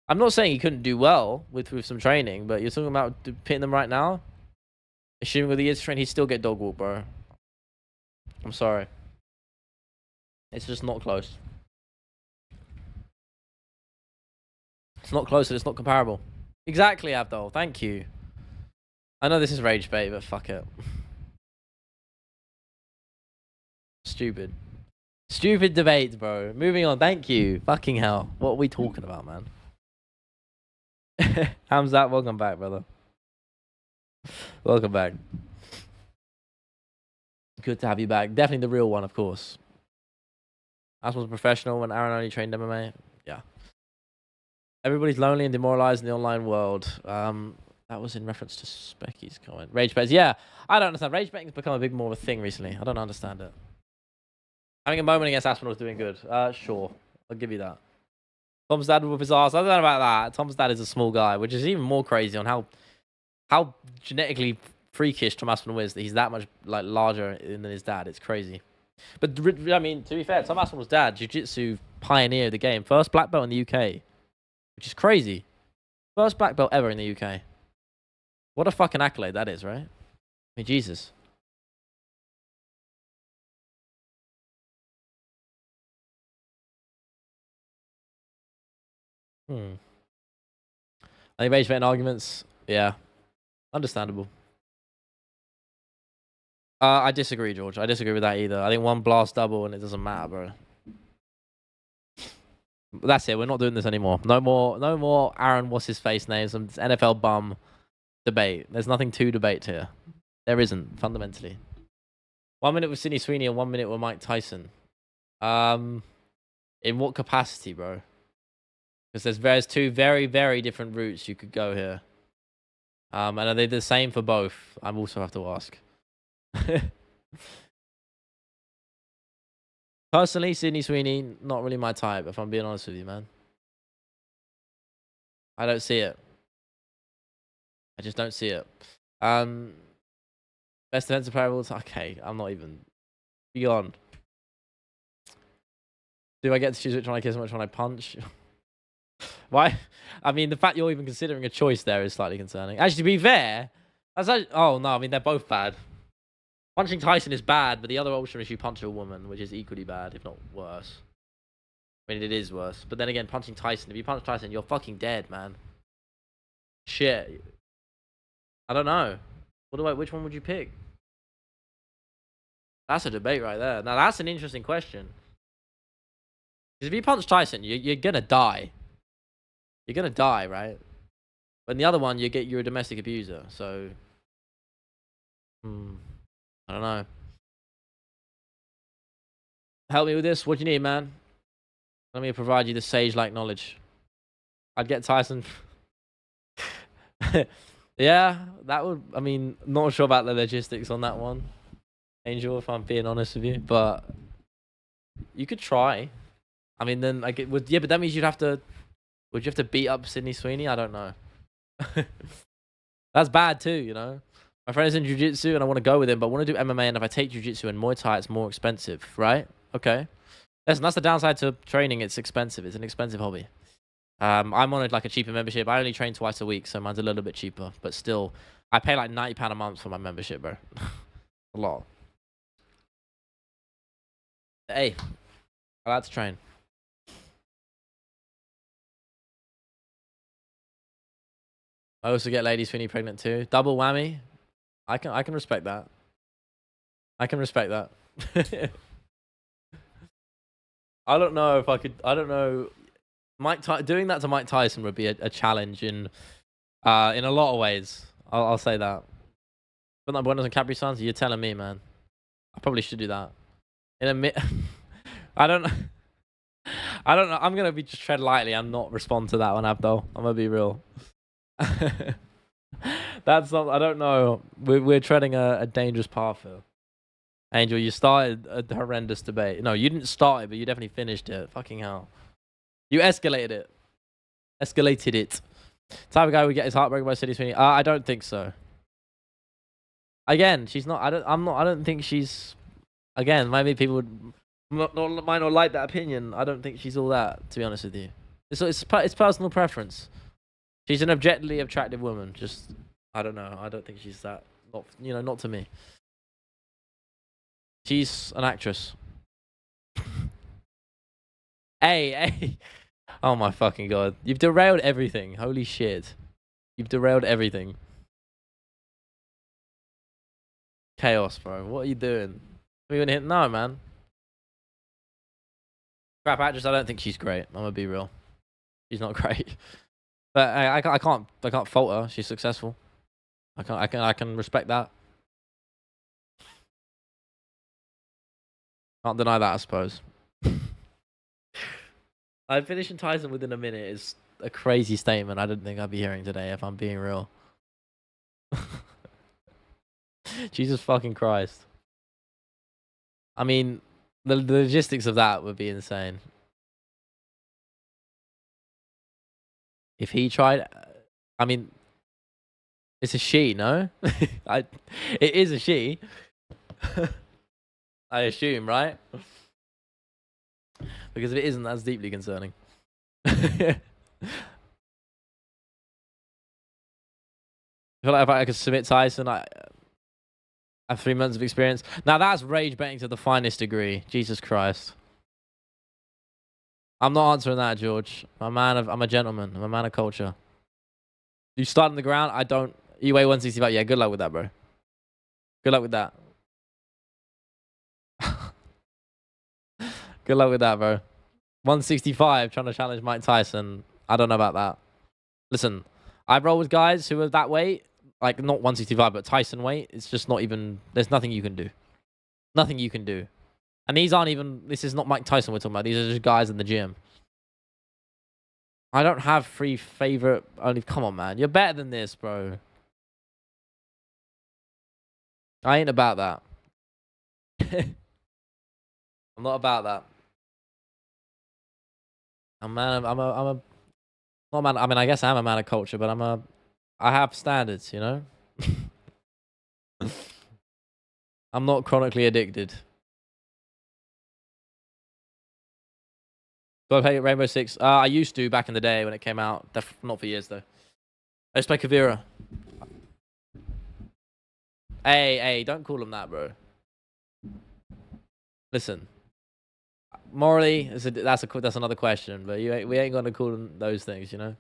I'm not saying he couldn't do well with some training, but you're talking about pitting them right now? Assuming with the years train, he'd still get dog walk, bro. I'm sorry. It's just not close. It's not close and it's not comparable. Exactly, Abdul. Thank you. I know this is rage bait, but fuck it. Stupid. Stupid debate, bro. Moving on. Thank you. Fucking hell. What are we talking about, man? Hamzat, welcome back, brother. Welcome back. Good to have you back. Definitely the real one, of course. As was a professional when Aaron only trained MMA. Yeah. Everybody's lonely and demoralized in the online world. That was in reference to Specky's comment. Rage bets. Yeah, I don't understand. Rage betting's become a big more of a thing recently. I don't understand it. Having a moment against Aspinall was doing good. Sure. I'll give you that. Tom's dad with his ass. I don't know about that. Tom's dad is a small guy, which is even more crazy on how genetically freakish Tom Aspinall is that he's that much like larger than his dad. It's crazy. But I mean, to be fair, Tom Aspinall's dad, jiu-jitsu pioneer of the game, first black belt in the UK, which is crazy. First black belt ever in the UK. What a fucking accolade that is, right? I mean, Jesus. I think rage betting arguments, yeah, understandable. I disagree, George. I disagree with that either. I think one blast double and it doesn't matter, bro. But that's it. We're not doing this anymore. No more Aaron, what's his face names, some NFL bum debate. There's nothing to debate here. There isn't, fundamentally. 1 minute with Sidney Sweeney and 1 minute with Mike Tyson. In what capacity, bro? Because there's two very, very different routes you could go here. And are they the same for both? I also have to ask. Personally, Sidney Sweeney, not really my type, if I'm being honest with you, man. I don't see it. I just don't see it. Best defensive player of all time. Okay, I'm not even beyond. Do I get to choose which one I kiss and which one I punch? Why? I mean, the fact you're even considering a choice there is slightly concerning. Actually, to be fair, oh no, I mean, they're both bad. Punching Tyson is bad, but the other option is you punch a woman, which is equally bad, if not worse. I mean, it is worse. But then again, punching Tyson, if you punch Tyson, you're fucking dead, man. Shit. I don't know. Which one would you pick? That's a debate right there. Now, that's an interesting question. Because if you punch Tyson, you're going to die. You're going to die, right? But in the other one, you're a domestic abuser, so... I don't know. Help me with this. What do you need, man? Let me provide you the sage-like knowledge. I'd get Tyson. Yeah, that would... I mean, not sure about the logistics on that one, Angel, if I'm being honest with you. But you could try. I mean, then like it would... Yeah, but that means you'd have to... Would you have to beat up Sidney Sweeney? I don't know. That's bad too, you know? My friend is in jiu-jitsu and I want to go with him, but I want to do MMA, and if I take jiu-jitsu and Muay Thai, it's more expensive, right? Okay. Listen, that's the downside to training. It's expensive. It's an expensive hobby. I'm on like a cheaper membership. I only train twice a week, so mine's a little bit cheaper. But still, I pay like £90 a month for my membership, bro. A lot. Hey, I like to train. I also get Lady Sweeney pregnant too. Double whammy. I can respect that. I can respect that. I don't know if I could. I don't know. Doing that to Mike Tyson would be a challenge in a lot of ways. I'll say that. But that Buenos and Capri Suns, you're telling me, man. I probably should do that. I don't know. I don't know. I'm gonna be just tread lightly and not respond to that one, Abdul. I'm gonna be real. That's not. I don't know. We're treading a dangerous path here. Angel, you started a horrendous debate. No, you didn't start it, but you definitely finished it. Fucking hell. You escalated it. Escalated it. Type of guy would get his heart broken by Sidney Sweeney. I don't think so. Again, she's not. I don't think she's. Again, maybe people would might not like that opinion. I don't think she's all that. To be honest with you, it's personal preference. She's an objectively attractive woman. Just I don't know. I don't think she's that. Not to me. She's an actress. Hey. Oh my fucking god. You've derailed everything. Holy shit. You've derailed everything. Chaos, bro. What are you doing? Are you gonna hit? No, man. Crap actress, I don't think she's great. I'm gonna be real. She's not great. But I can't fault her. She's successful. I can respect that. Can't deny that, I suppose. I'd finish in Tyson within a minute is a crazy statement I didn't think I'd be hearing today, if I'm being real. Jesus fucking Christ. I mean, the logistics of that would be insane. If he tried, I mean, it's a she, no? It is a she. I assume, right? Because if it isn't, that's deeply concerning. I feel like if I could submit Tyson, I have 3 months of experience. Now that's rage betting to the finest degree. Jesus Christ. I'm not answering that, George. I'm a gentleman. I'm a man of culture. You start on the ground. I don't. You weigh 165. Yeah, good luck with that, bro. Good luck with that. Good luck with that, bro. 165 trying to challenge Mike Tyson. I don't know about that. Listen, I roll with guys who are that weight, like not 165, but Tyson weight. It's just not even. There's nothing you can do. Nothing you can do. And these aren't even. This is not Mike Tyson we're talking about. These are just guys in the gym. I don't have three favorite. Only come on, man. You're better than this, bro. I ain't about that. I'm not about that. I'm man. I'm a. Not man. I mean, I guess I'm a man of culture, but I have standards, you know. I'm not chronically addicted. Do I play Rainbow Six? I used to back in the day when it came out. Not for years though. I just play Kavira. Hey, don't call him that, bro. Listen, morally, that's another question. But we ain't gonna call him those things, you know.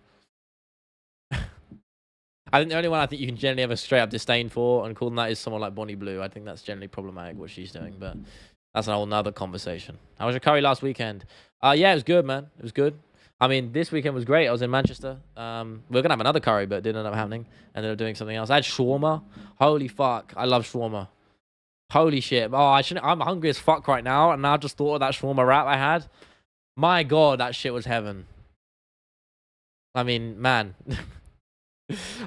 I think the only one I think you can generally have a straight up disdain for and call them that is someone like Bonnie Blue. I think that's generally problematic what she's doing, but that's a whole nother conversation. How was your curry last weekend? Yeah, it was good, man. It was good. I mean, this weekend was great. I was in Manchester. We were gonna have another curry, but it didn't end up happening. Ended up doing something else. I had shawarma. Holy fuck, I love shawarma. Holy shit. Oh, I'm hungry as fuck right now, and I just thought of that shawarma wrap I had. My god, that shit was heaven. I mean, man.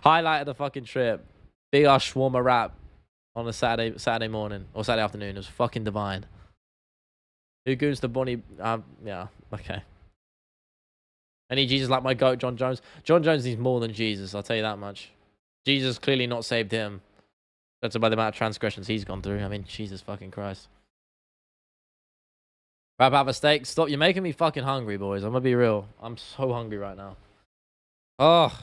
Highlight of the fucking trip. Big ass shawarma wrap on a Saturday morning or Saturday afternoon. It was fucking divine. Who goons the bunny? Yeah, okay. Any Jesus like my goat, Jon Jones? Jon Jones needs more than Jesus, I'll tell you that much. Jesus clearly not saved him. That's by the amount of transgressions he's gone through. I mean, Jesus fucking Christ. Wrap out a steak. Stop. You're making me fucking hungry, boys. I'm gonna be real. I'm so hungry right now. Oh.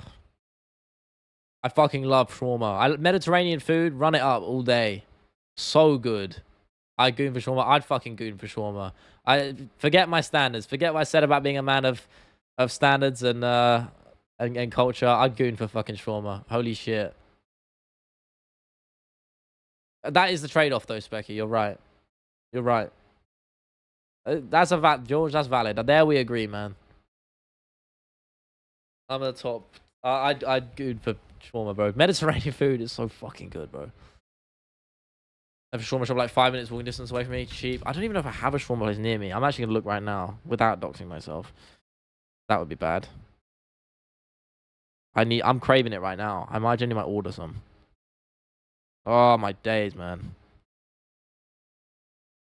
I fucking love shawarma. Mediterranean food, run it up all day. So good. I goon for shawarma. I'd fucking goon for shawarma. I forget my standards. Forget what I said about being a man of standards and culture. I'd goon for fucking shawarma. Holy shit. That is the trade-off, though, Specky. You're right. You're right. That's George. That's valid. There we agree, man. I'm at the top. I'd goon for shawarma, bro. Mediterranean food is so fucking good, bro. I have a shawarma shop like 5 minutes walking distance away from me. Cheap. I don't even know if I have a shawarma place near me. I'm actually gonna look right now without doxing myself. That would be bad. I'm craving it right now. I might genuinely order some. Oh my days, man.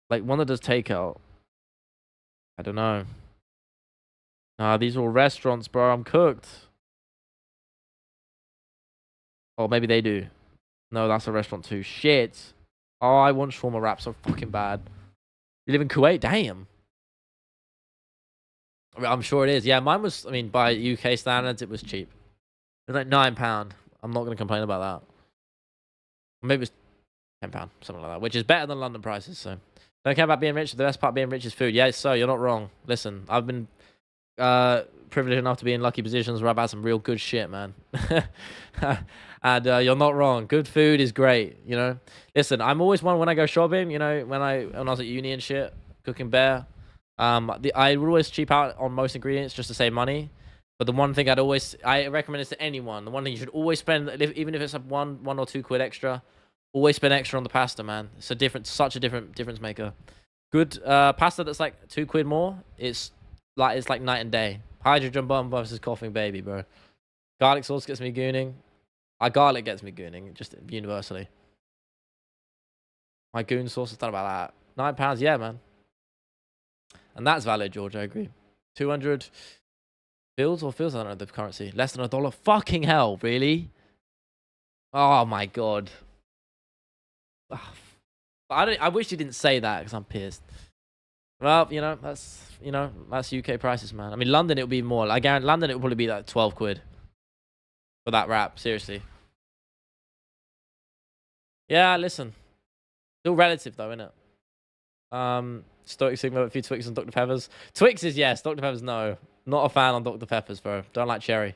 Like one that does takeout. I don't know. Nah, these are all restaurants, bro. I'm cooked. Oh, maybe they do. No, that's a restaurant too. Shit. Oh, I want shawarma wrap so fucking bad. You live in Kuwait? Damn. I mean, I'm sure it is. Yeah, mine was, I mean, by UK standards, it was cheap. It was like £9. I'm not going to complain about that. Maybe it was £10, something like that, which is better than London prices, so. Don't care about being rich. The best part of being rich is food. Yeah, so you're not wrong. Listen, I've been privileged enough to be in lucky positions where I've had some real good shit, man. And you're not wrong. Good food is great, you know. Listen, I'm always one when I go shopping, you know, when I was at uni and shit, cooking bear. I would always cheap out on most ingredients just to save money. But the one thing I recommend this to anyone. The one thing you should always spend, even if it's a one or 2 quid extra, always spend extra on the pasta, man. It's such a difference maker. Good pasta that's like 2 quid more. It's like night and day. Hydrogen bomb versus coughing baby, bro. Garlic sauce gets me gooning. Garlic gets me gooning, just universally. My goon source has done about that. £9, yeah, man. And that's valid, George. I agree. 200 fields or fields? I don't know the currency. Less than $1. Fucking hell, really? Oh my god. I wish you didn't say that because I'm pissed. Well, that's UK prices, man. I mean, London, it would be more. I guarantee London, it would probably be like 12 quid for that wrap. Seriously. Yeah, listen. Still relative, though, isn't it? Stoic Sigma, a few Twix and Dr. Peppers. Twix is yes. Dr. Peppers, no. Not a fan on Dr. Peppers, bro. Don't like cherry.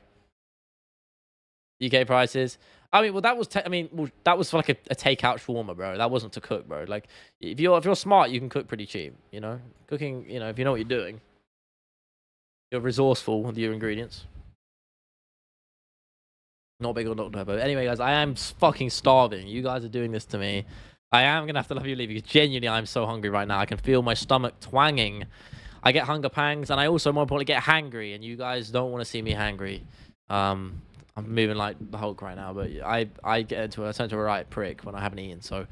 UK prices. I mean, well, that was that was for like a takeout shawarma, bro. That wasn't to cook, bro. Like, if you're smart, you can cook pretty cheap. You know, cooking. You know, if you know what you're doing, you're resourceful with your ingredients. Not big on Dr. Pepper. Anyway, guys, I am fucking starving. You guys are doing this to me. I am gonna have to love you leave because genuinely, I'm so hungry right now. I can feel my stomach twanging. I get hunger pangs, and I also, more importantly, get hangry. And you guys don't want to see me hangry. I'm moving like the Hulk right now, but I turn into a right prick when I haven't eaten. So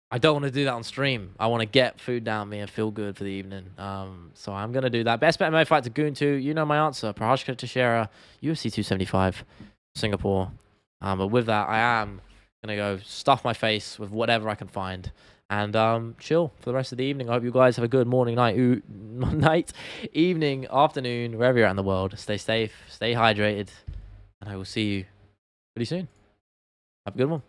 I don't want to do that on stream. I want to get food down me and feel good for the evening. So I'm gonna do that. Best bet MMA fight to Goon 2. You know my answer. Prahashka Teixeira, UFC 275, Singapore. But with that, I am gonna go stuff my face with whatever I can find and chill for the rest of the evening. I hope you guys have a good morning, night, evening, afternoon, wherever you're at in the world. Stay safe, stay hydrated. And I will see you pretty soon. Have a good one.